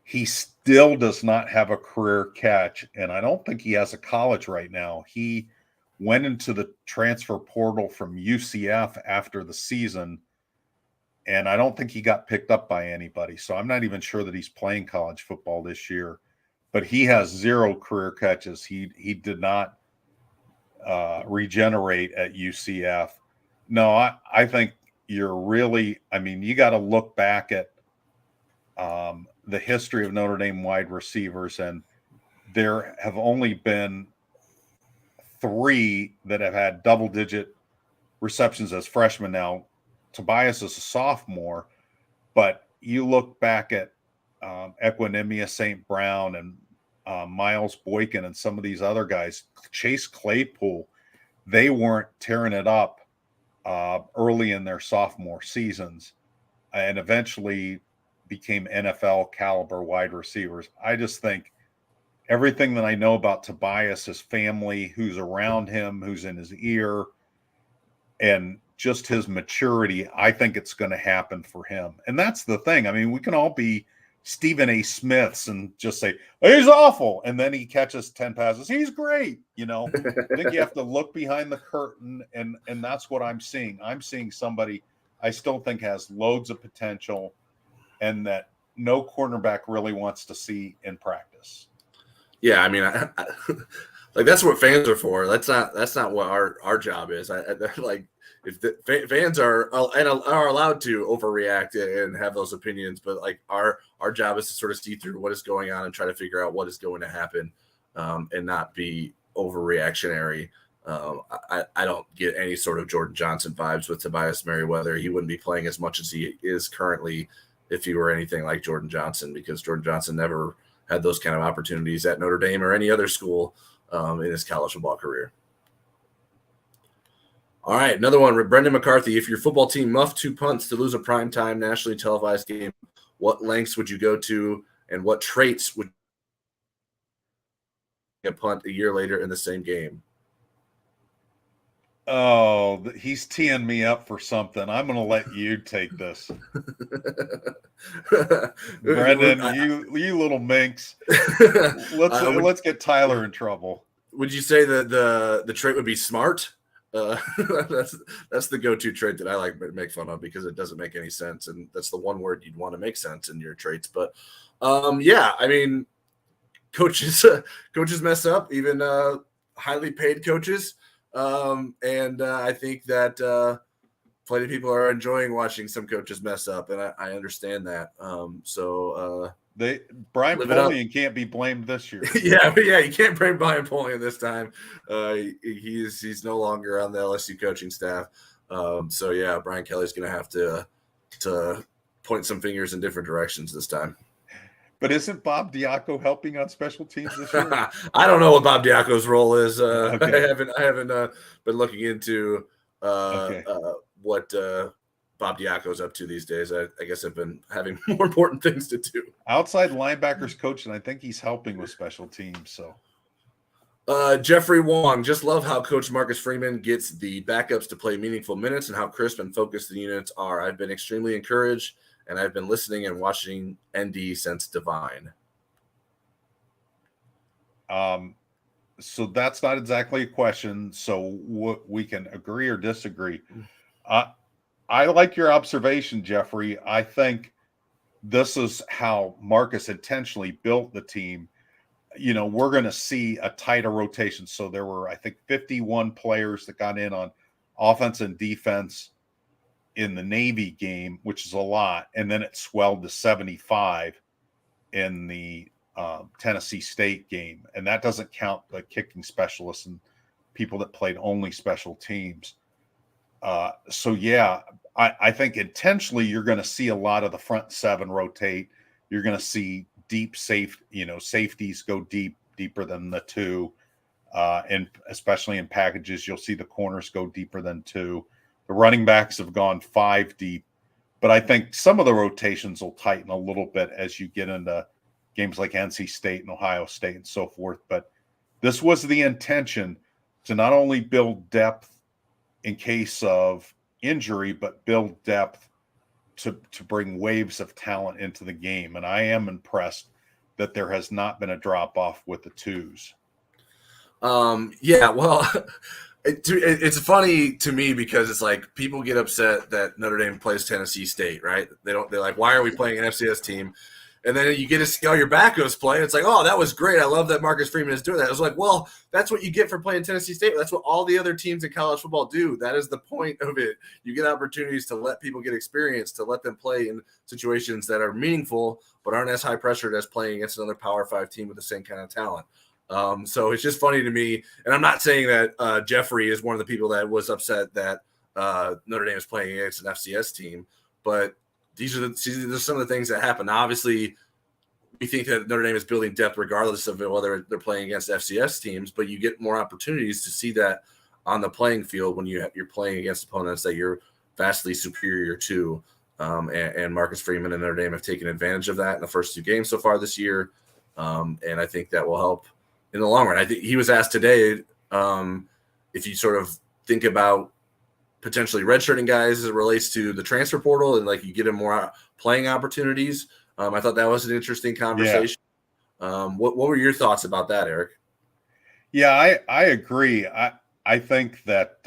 C: He still does not have a career catch, and I don't think he has a college right now. He went into the transfer portal from UCF after the season, and I don't think he got picked up by anybody. So I'm not even sure that he's playing college football this year. But he has 0 career catches. He did not regenerate at UCF. No, I think you're really – I mean, you got to look back at the history of Notre Dame wide receivers, and there have only been 3 that have had double-digit receptions as freshmen. Now, Tobias is a sophomore, but you look back at Equinemius St. Brown and Miles Boykin and some of these other guys, Chase Claypool, they weren't tearing it up early in their sophomore seasons and eventually became NFL caliber wide receivers. I just think everything that I know about Tobias, his family, who's around him, who's in his ear, and just his maturity, I think it's going to happen for him. And that's the thing. I mean, we can all be Stephen A. Smiths and just say, he's awful. And then he catches 10 passes. He's great. I think you have to look behind the curtain. And that's what I'm seeing. I'm seeing somebody I still think has loads of potential and that no cornerback really wants to see in practice.
D: Yeah. I mean, Like that's what fans are for. That's not what our job is. Like if the fans are allowed to overreact and have those opinions, but like our job is to sort of see through what is going on and try to figure out what is going to happen, and not be overreactionary. I don't get any sort of Jordan Johnson vibes with Tobias Merriweather. He wouldn't be playing as much as he is currently if he were anything like Jordan Johnson, because Jordan Johnson never had those kind of opportunities at Notre Dame or any other school in his college football career. All right, another one. Brendan McCarthy, if your football team muffed 2 punts to lose a primetime nationally televised game, what lengths would you go to, and what traits would a punt a year later in the same game?
C: Oh, he's teeing me up for something. I'm going to let you take this. Brendan, you little minx. Let's get Tyler in trouble.
D: Would you say that the trait would be smart? That's the go-to trait that I like to make fun of, because it doesn't make any sense, and that's the one word you'd want to make sense in your traits. But yeah, I mean, coaches mess up, even highly paid coaches. And I think that plenty of people are enjoying watching some coaches mess up, and I understand that.
C: Brian Polian can't be blamed this year.
D: yeah, you can't blame Brian Polian this time. He's no longer on the LSU coaching staff. So yeah, Brian Kelly's going to have to point some fingers in different directions this time.
C: But isn't Bob Diaco helping on special teams this year?
D: I don't know what Bob Diaco's role is.
C: Okay.
D: I haven't been looking into what Bob Diaco's up to these days. I guess I've been having more important things to do.
C: Outside linebackers coach, and I think he's helping with special teams. So,
D: Jeffrey Wong, just love how Coach Marcus Freeman gets the backups to play meaningful minutes and how crisp and focused the units are. I've been extremely encouraged, and I've been listening and watching ND since Divine.
C: So that's not exactly a question. So we can agree or disagree. I like your observation, Jeffrey. I think this is how Marcus intentionally built the team. You know, we're going to see a tighter rotation. So there were, I think, 51 players that got in on offense and defense in the Navy game, which is a lot. And then it swelled to 75 in the Tennessee State game. And that doesn't count the kicking specialists and people that played only special teams. So yeah, I think intentionally you're going to see a lot of the front seven rotate. You're going to see safeties go deeper than the two, and especially in packages, you'll see the corners go deeper than two. The running backs have gone 5 deep, but I think some of the rotations will tighten a little bit as you get into games like NC State and Ohio State and so forth. But this was the intention, to not only build depth in case of injury, but build depth to bring waves of talent into the game. And I am impressed that there has not been a drop off with the twos.
D: Yeah, well, it's funny to me because it's like people get upset that Notre Dame plays Tennessee State, right? They're like, why are we playing an FCS team? And then you get to see all your backups play. It's like, oh, that was great. I love that Marcus Freeman is doing that. I was like, well, that's what you get for playing Tennessee State. That's what all the other teams in college football do. That is the point of it. You get opportunities to let people get experience, to let them play in situations that are meaningful but aren't as high pressured as playing against another Power 5 team with the same kind of talent. So it's just funny to me. And I'm not saying that Jeffrey is one of the people that was upset that Notre Dame is playing against an FCS team, but these are some of the things that happen. Now, obviously, we think that Notre Dame is building depth regardless of whether they're playing against FCS teams, but you get more opportunities to see that on the playing field when you're playing against opponents that you're vastly superior to. And Marcus Freeman and Notre Dame have taken advantage of that in the first 2 games so far this year. And I think that will help in the long run. I think he was asked today if you sort of think about potentially redshirting guys as it relates to the transfer portal and like you get him more playing opportunities. I thought that was an interesting conversation. Yeah. What were your thoughts about that, Eric?
C: Yeah, I agree. I think that,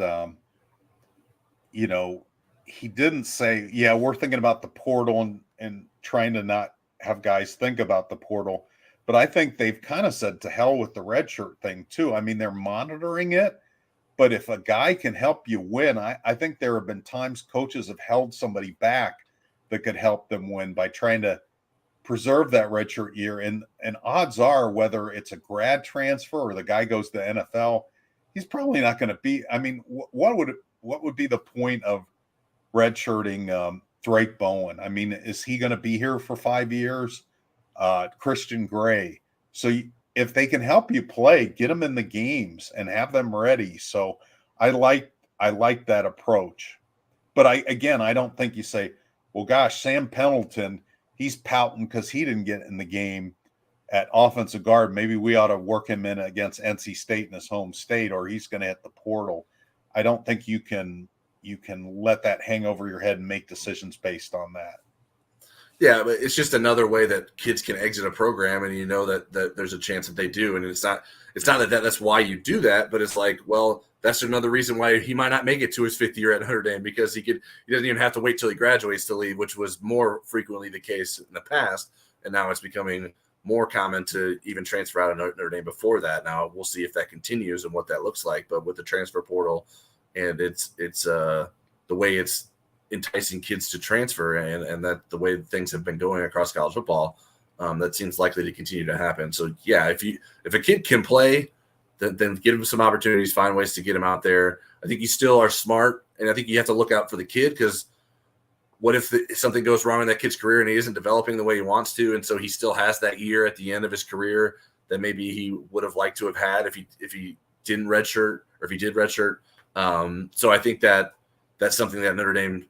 C: he didn't say, we're thinking about the portal and trying to not have guys think about the portal. But I think they've kind of said to hell with the red shirt thing too. I mean, they're monitoring it, but if a guy can help you win, I think there have been times coaches have held somebody back that could help them win by trying to preserve that redshirt year. And odds are, whether it's a grad transfer or the guy goes to the NFL, he's probably not going to be. I mean, what would be the point of redshirting Drake Bowen? I mean, is he going to be here for 5 years? Christian Gray. So if they can help you play, get them in the games and have them ready. So I like that approach. But I don't think you say, well, gosh, Sam Pendleton, he's pouting because he didn't get in the game at offensive guard. Maybe we ought to work him in against NC State in his home state, or he's going to hit the portal. I don't think you can let that hang over your head and make decisions based on that.
D: Yeah, but it's just another way that kids can exit a program, and you know that there's a chance that they do, and it's not that's why you do that, but it's like, well, that's another reason why he might not make it to his 5th year at Notre Dame, because he doesn't even have to wait till he graduates to leave, which was more frequently the case in the past, and now it's becoming more common to even transfer out of Notre Dame before that. Now we'll see if that continues and what that looks like, but with the transfer portal and it's the way it's enticing kids to transfer and that the way things have been going across college football, that seems likely to continue to happen. So yeah, if a kid can play, then give him some opportunities, find ways to get him out there. I think you still are smart, and I think you have to look out for the kid, because what if something goes wrong in that kid's career and he isn't developing the way he wants to, and so he still has that year at the end of his career that maybe he would have liked to have had if he didn't redshirt, or if he did redshirt. So I think that's something that Notre Dame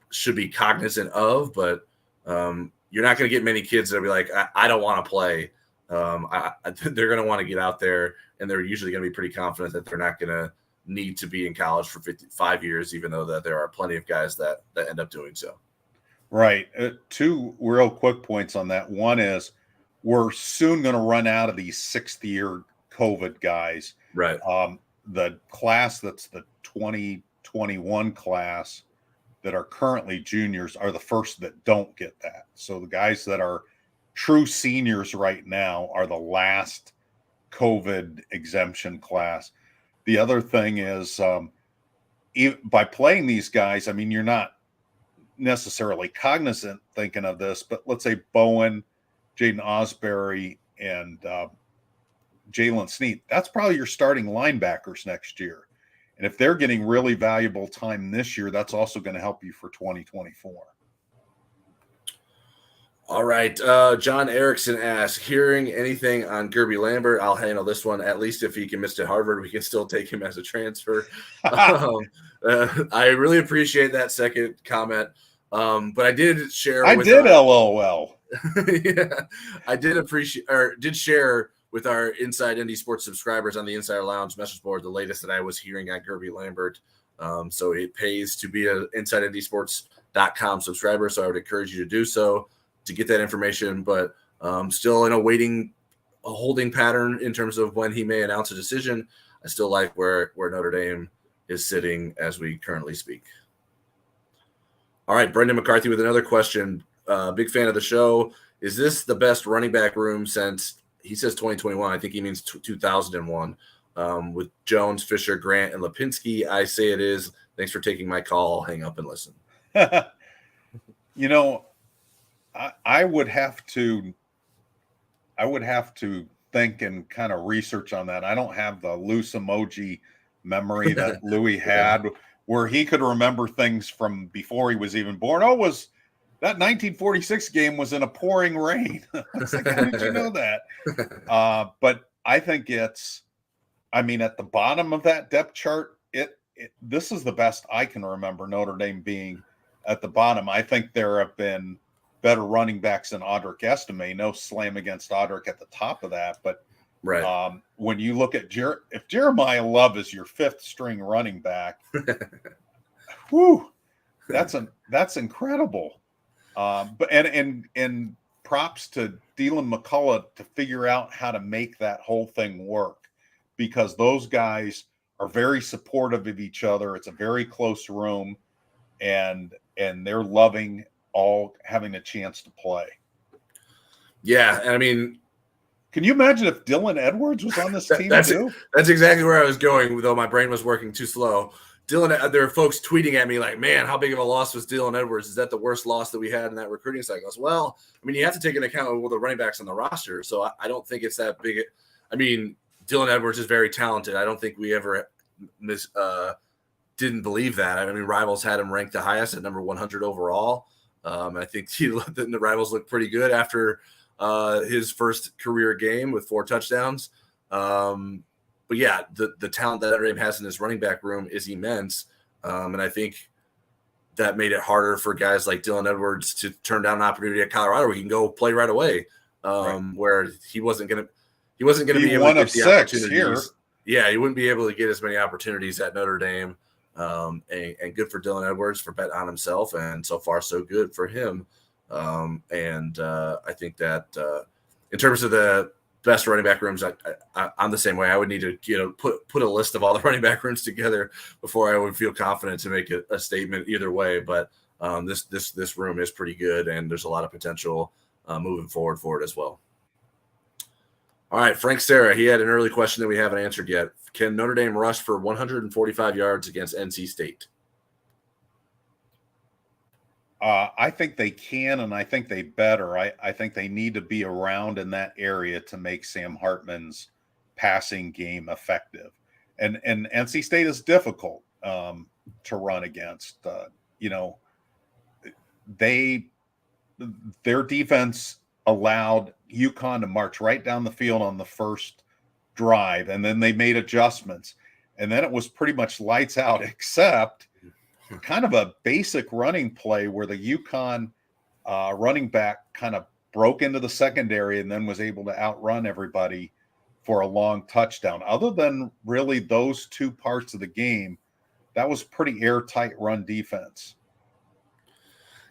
D: should be cognizant of, but you're not going to get many kids that'll be like, I don't want to play. They're going to want to get out there, and they're usually going to be pretty confident that they're not going to need to be in college for 5 years, even though that there are plenty of guys that end up doing so.
C: Right. 2 real quick points on that. One is we're soon going to run out of these 6th-year COVID guys.
D: Right.
C: The class that's the 2021 class that are currently juniors are the first that don't get that. So the guys that are true seniors right now are the last COVID exemption class. The other thing is, by playing these guys, I mean, you're not necessarily cognizant thinking of this, but let's say Bowen, Jaden Osbury, and Jalen Sneed, that's probably your starting linebackers next year. And if they're getting really valuable time this year, that's also going to help you for 2024.
D: All right. John Erickson asks, hearing anything on Gerby Lambert? I'll handle this one. At least if he commits to Harvard, we can still take him as a transfer. I really appreciate that second comment. But I did share.
C: LOL.
D: Yeah, I did share with our Inside ND Sports subscribers on the Insider Lounge message board the latest that I was hearing on Gerby Lambert. So it pays to be an InsideNDSports.com subscriber. So I would encourage you to do so to get that information, but still in a holding pattern in terms of when he may announce a decision. I still like where Notre Dame is sitting as we currently speak. All right, Brendan McCarthy with another question. Big fan of the show. Is this the best running back room since, he says 2021, I think he means 2001, with Jones, Fisher, Grant, and Lipinski? I say it is. Thanks for taking my call. Hang up and listen.
C: I would have to think and kind of research on that. I don't have the loose emoji memory that Louis had, where he could remember things from before he was even born. That 1946 game was in a pouring rain. I was like, how did you know that? But I think at the bottom of that depth chart, this is the best I can remember Notre Dame being at the bottom. I think there have been better running backs than Audric Estime. No slam against Audric at the top of that, but
D: right.
C: When you look at if Jeremiah Love is your 5th string running back, whew, that's incredible. But and props to Dylan McCullough to figure out how to make that whole thing work, because those guys are very supportive of each other. It's a very close room, and they're loving all having a chance to play.
D: Yeah, and I mean,
C: Can you imagine if Dylan Edwards was on this team too?
D: That's exactly where I was going, though my brain was working too slow. There are folks tweeting at me like, man, how big of a loss was Dylan Edwards? Is that the worst loss that we had in that recruiting cycle? Well, I mean, you have to take into account all the running backs on the roster. So I don't think it's that big. I mean, Dylan Edwards is very talented. I don't think we ever didn't believe that. I mean, Rivals had him ranked the highest at number 100 overall. I think the Rivals looked pretty good after his first career game with 4 touchdowns. But yeah, the talent that Notre Dame has in this running back room is immense. And I think that made it harder for guys like Dylan Edwards to turn down an opportunity at Colorado where he can go play right away. Where he wasn't going to be able to get the opportunities here. Yeah, he wouldn't be able to get as many opportunities at Notre Dame. And good for Dylan Edwards for betting on himself, and so far so good for him. I think that in terms of the best running back rooms, I'm the same way. I would need to put a list of all the running back rooms together before I would feel confident to make a statement either way. But this room is pretty good, and there's a lot of potential moving forward for it as well. All right, Frank Serra, he had an early question that we haven't answered yet. Can Notre Dame rush for 145 yards against NC State?
C: I think they can, and I think they better. I think they need to be around in that area to make Sam Hartman's passing game effective. And NC State is difficult to run against. Their defense allowed UConn to march right down the field on the first drive, and then they made adjustments, and then it was pretty much lights out, except kind of a basic running play where the UConn running back kind of broke into the secondary and then was able to outrun everybody for a long touchdown. Other than really those two parts of the game, that was pretty airtight run defense.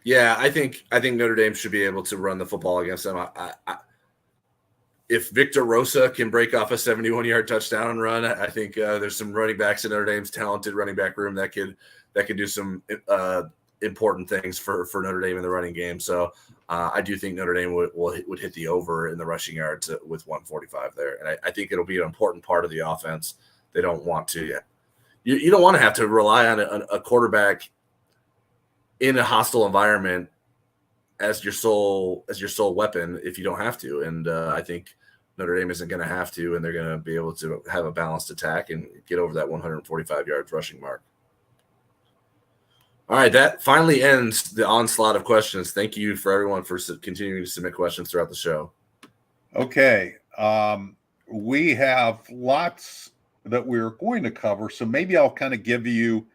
D: Yeah, I think Notre Dame should be able to run the football against them. If Victor Rosa can break off a 71-yard touchdown run, I think there's some running backs in Notre Dame's talented running back room that could do some important things for Notre Dame in the running game. So I do think Notre Dame would hit the over in the rushing yards with 145 there, and I think it'll be an important part of the offense. They don't want to. You don't want to have to rely on a quarterback in a hostile environment as your sole weapon if you don't have to. And I think Notre Dame isn't going to have to, and they're going to be able to have a balanced attack and get over that 145 yards rushing mark. All right, that finally ends the onslaught of questions. Thank you for everyone for continuing to submit questions throughout the show. Okay.
C: We have lots that we're going to cover, so maybe I'll kind of give you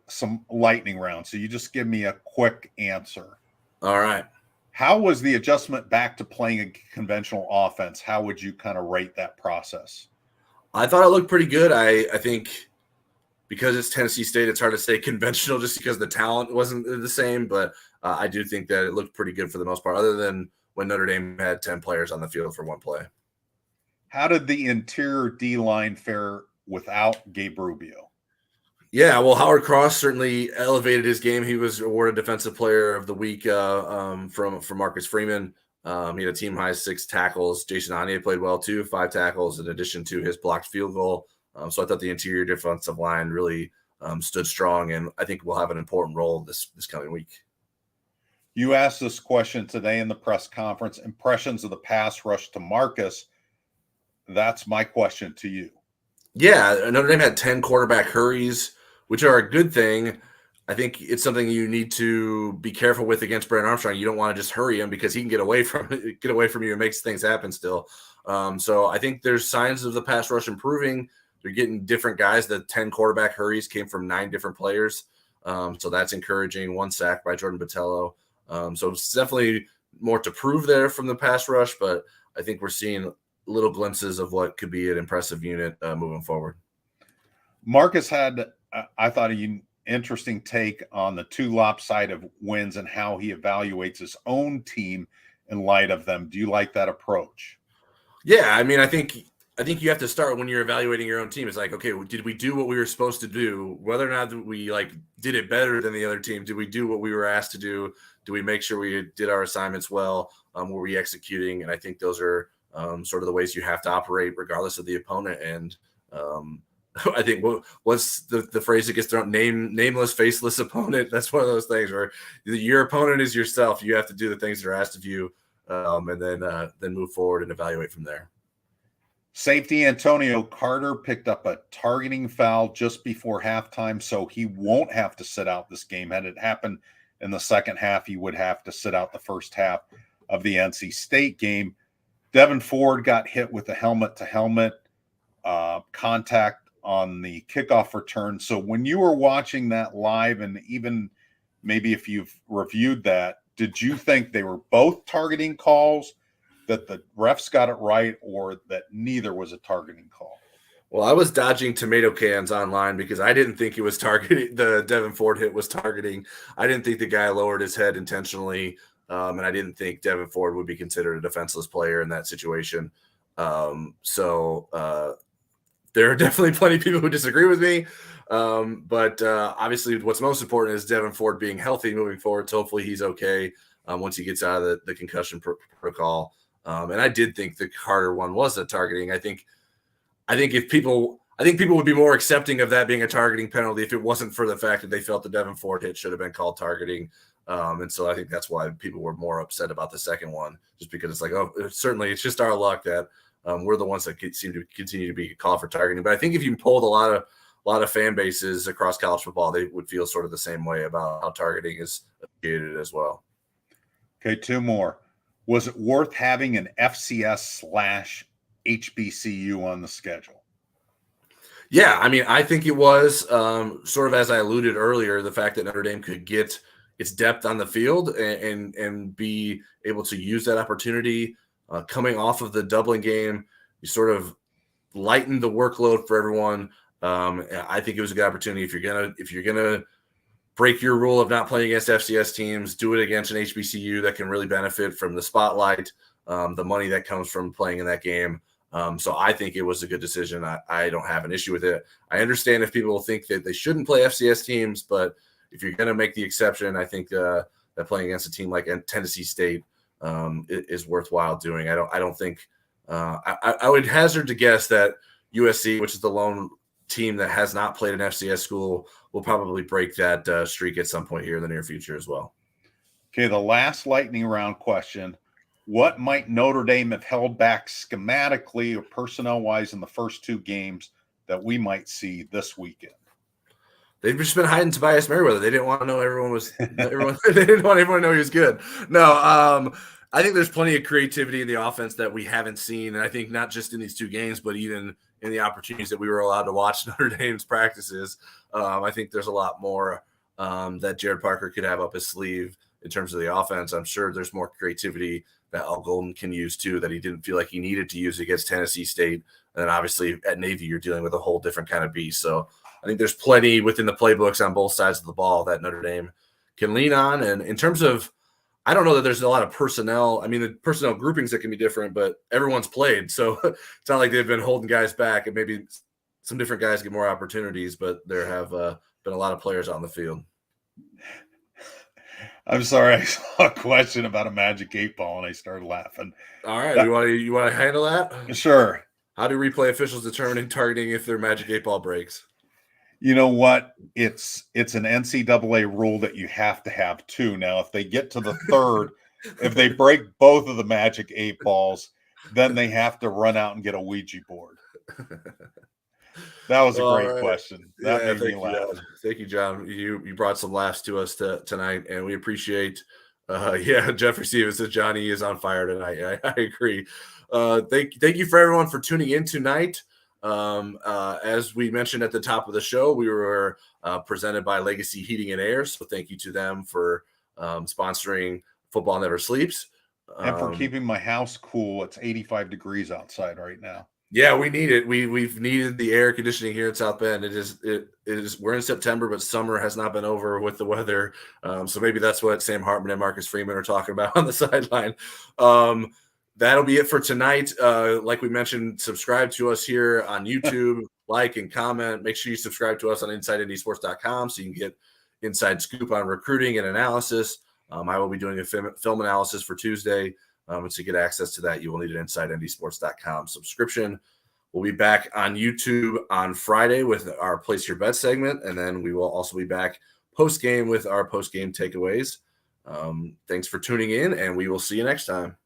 C: some lightning rounds. So you just give me a quick answer.
D: All right.
C: How was the adjustment back to playing a conventional offense? How would you kind of rate that process?
D: I thought it looked pretty good. I think because it's Tennessee State, it's hard to say conventional just because the talent wasn't the same. But I do think that it looked pretty good for the most part, other than when Notre Dame had 10 players on the field for one play.
C: How did the interior D-line fare without Gabe Rubio?
D: Yeah, well, Howard Cross certainly elevated his game. He was awarded Defensive Player of the Week from Marcus Freeman. He had a team high 6 tackles. Jason Anya played well too, 5 tackles in addition to his blocked field goal. So I thought the interior defensive line really stood strong, and I think will have an important role this coming week.
C: You asked this question today in the press conference, impressions of the pass rush to Marcus. That's my question to you.
D: Yeah, Notre Dame had 10 quarterback hurries, which are a good thing. I think it's something you need to be careful with against Brennan Armstrong. You don't want to just hurry him because he can get away from you and makes things happen still. So I think there's signs of the pass rush improving. They're getting different guys. The 10 quarterback hurries came from 9 different players. So that's encouraging. 1 sack by Jordan Botelho. So it's definitely more to prove there from the pass rush, but I think we're seeing little glimpses of what could be an impressive unit moving forward.
C: Marcus had, I thought, an interesting take on the 2 lopsided wins and how he evaluates his own team in light of them. Do you like that approach?
D: Yeah, I mean, I think you have to start when you're evaluating your own team. It's like, okay, did we do what we were supposed to do? Whether or not we did it better than the other team, did we do what we were asked to do? Do we make sure we did our assignments well? Were we executing? And I think those are sort of the ways you have to operate regardless of the opponent. And I think what's the phrase that gets thrown, nameless, faceless opponent. That's one of those things where your opponent is yourself. You have to do the things that are asked of you, and then move forward and evaluate from there.
C: Safety Antonio Carter picked up a targeting foul just before halftime, so he won't have to sit out this game. Had it happened in the second half, he would have to sit out the first half of the NC State game. Devin Ford got hit with a helmet-to-helmet contact on the kickoff return. So when you were watching that live, and even maybe if you've reviewed that, did you think they were both targeting calls, that the refs got it right, or that neither was a targeting call?
D: Well, I was dodging tomato cans online because I didn't think it was targeting. The Devin Ford hit was targeting. I didn't think the guy lowered his head intentionally, and I didn't think Devin Ford would be considered a defenseless player in that situation. There are definitely plenty of people who disagree with me. But obviously what's most important is Devin Ford being healthy moving forward. So hopefully he's okay once he gets out of the concussion protocol. And I did think the Carter one was a targeting. I think people would be more accepting of that being a targeting penalty if it wasn't for the fact that they felt the Devin Ford hit should have been called targeting. And so I think that's why people were more upset about the second one, just because it's like, certainly it's just our luck that we're the ones that seem to continue to be called for targeting. But I think if you polled a lot of fan bases across college football, they would feel sort of the same way about how targeting is associated as well.
C: Okay, two more. Was it worth having an FCS/HBCU on the schedule?
D: Yeah, I mean, I think it was sort of as I alluded earlier, the fact that Notre Dame could get its depth on the field and be able to use that opportunity. Coming off of the Dublin game, you sort of lightened the workload for everyone. I think it was a good opportunity. If you're gonna break your rule of not playing against FCS teams, do it against an HBCU that can really benefit from the spotlight, the money that comes from playing in that game. So I think it was a good decision. I don't have an issue with it. I understand if people think that they shouldn't play FCS teams, but if you're going to make the exception, I think that playing against a team like Tennessee State is worthwhile doing. I don't think I would hazard to guess that USC, which is the lone team that has not played an FCS school, will probably break that streak at some point here in the near future as well.
C: Okay, the last lightning round question. What might Notre Dame have held back schematically or personnel-wise in the first two games that we might see this weekend?
D: They've just been hiding Tobias Merriweather. They didn't want to know they didn't want everyone to know he was good. No, I think there's plenty of creativity in the offense that we haven't seen. And I think not just in these two games, but even in the opportunities that we were allowed to watch Notre Dame's practices. I think there's a lot more that Jared Parker could have up his sleeve in terms of the offense. I'm sure there's more creativity that Al Golden can use too, that he didn't feel like he needed to use against Tennessee State. And then obviously at Navy, you're dealing with a whole different kind of beast. So I think there's plenty within the playbooks on both sides of the ball that Notre Dame can lean on. And in terms of, I don't know that there's a lot of personnel. I mean, the personnel groupings that can be different, but everyone's played. So it's not like they've been holding guys back, and maybe some different guys get more opportunities, but there have been a lot of players on the field.
C: I'm sorry, I saw a question about a magic 8 ball and I started laughing. All
D: right, you want to handle that?
C: Sure.
D: How do replay officials determine targeting if their magic 8 ball breaks?
C: You know what? It's an NCAA rule that you have to have two. Now, if they get to the third, if they break both of the magic 8 balls, then they have to run out and get a Ouija board. That was a great question. That made me laugh.
D: Thank you, John. You brought some laughs to us tonight, and we appreciate. Jeffrey Stevens says Johnny is on fire tonight. I agree. Thank you for everyone for tuning in tonight. As we mentioned at the top of the show, we were presented by Legacy Heating and Air, so thank you to them for sponsoring Football Never Sleeps
C: and for keeping my house cool. It's 85 degrees outside right now.
D: Yeah, we need it. We've needed the air conditioning here in South Bend. It is. We're in September, but summer has not been over with the weather. So maybe that's what Sam Hartman and Marcus Freeman are talking about on the sideline. That'll be it for tonight. Like we mentioned, subscribe to us here on YouTube, like and comment. Make sure you subscribe to us on InsideIndySports.com so you can get inside scoop on recruiting and analysis. I will be doing a film analysis for Tuesday. And to get access to that, you will need an InsideNDSports.com subscription. We'll be back on YouTube on Friday with our Place Your Bet segment, and then we will also be back post-game with our post-game takeaways. Thanks for tuning in, and we will see you next time.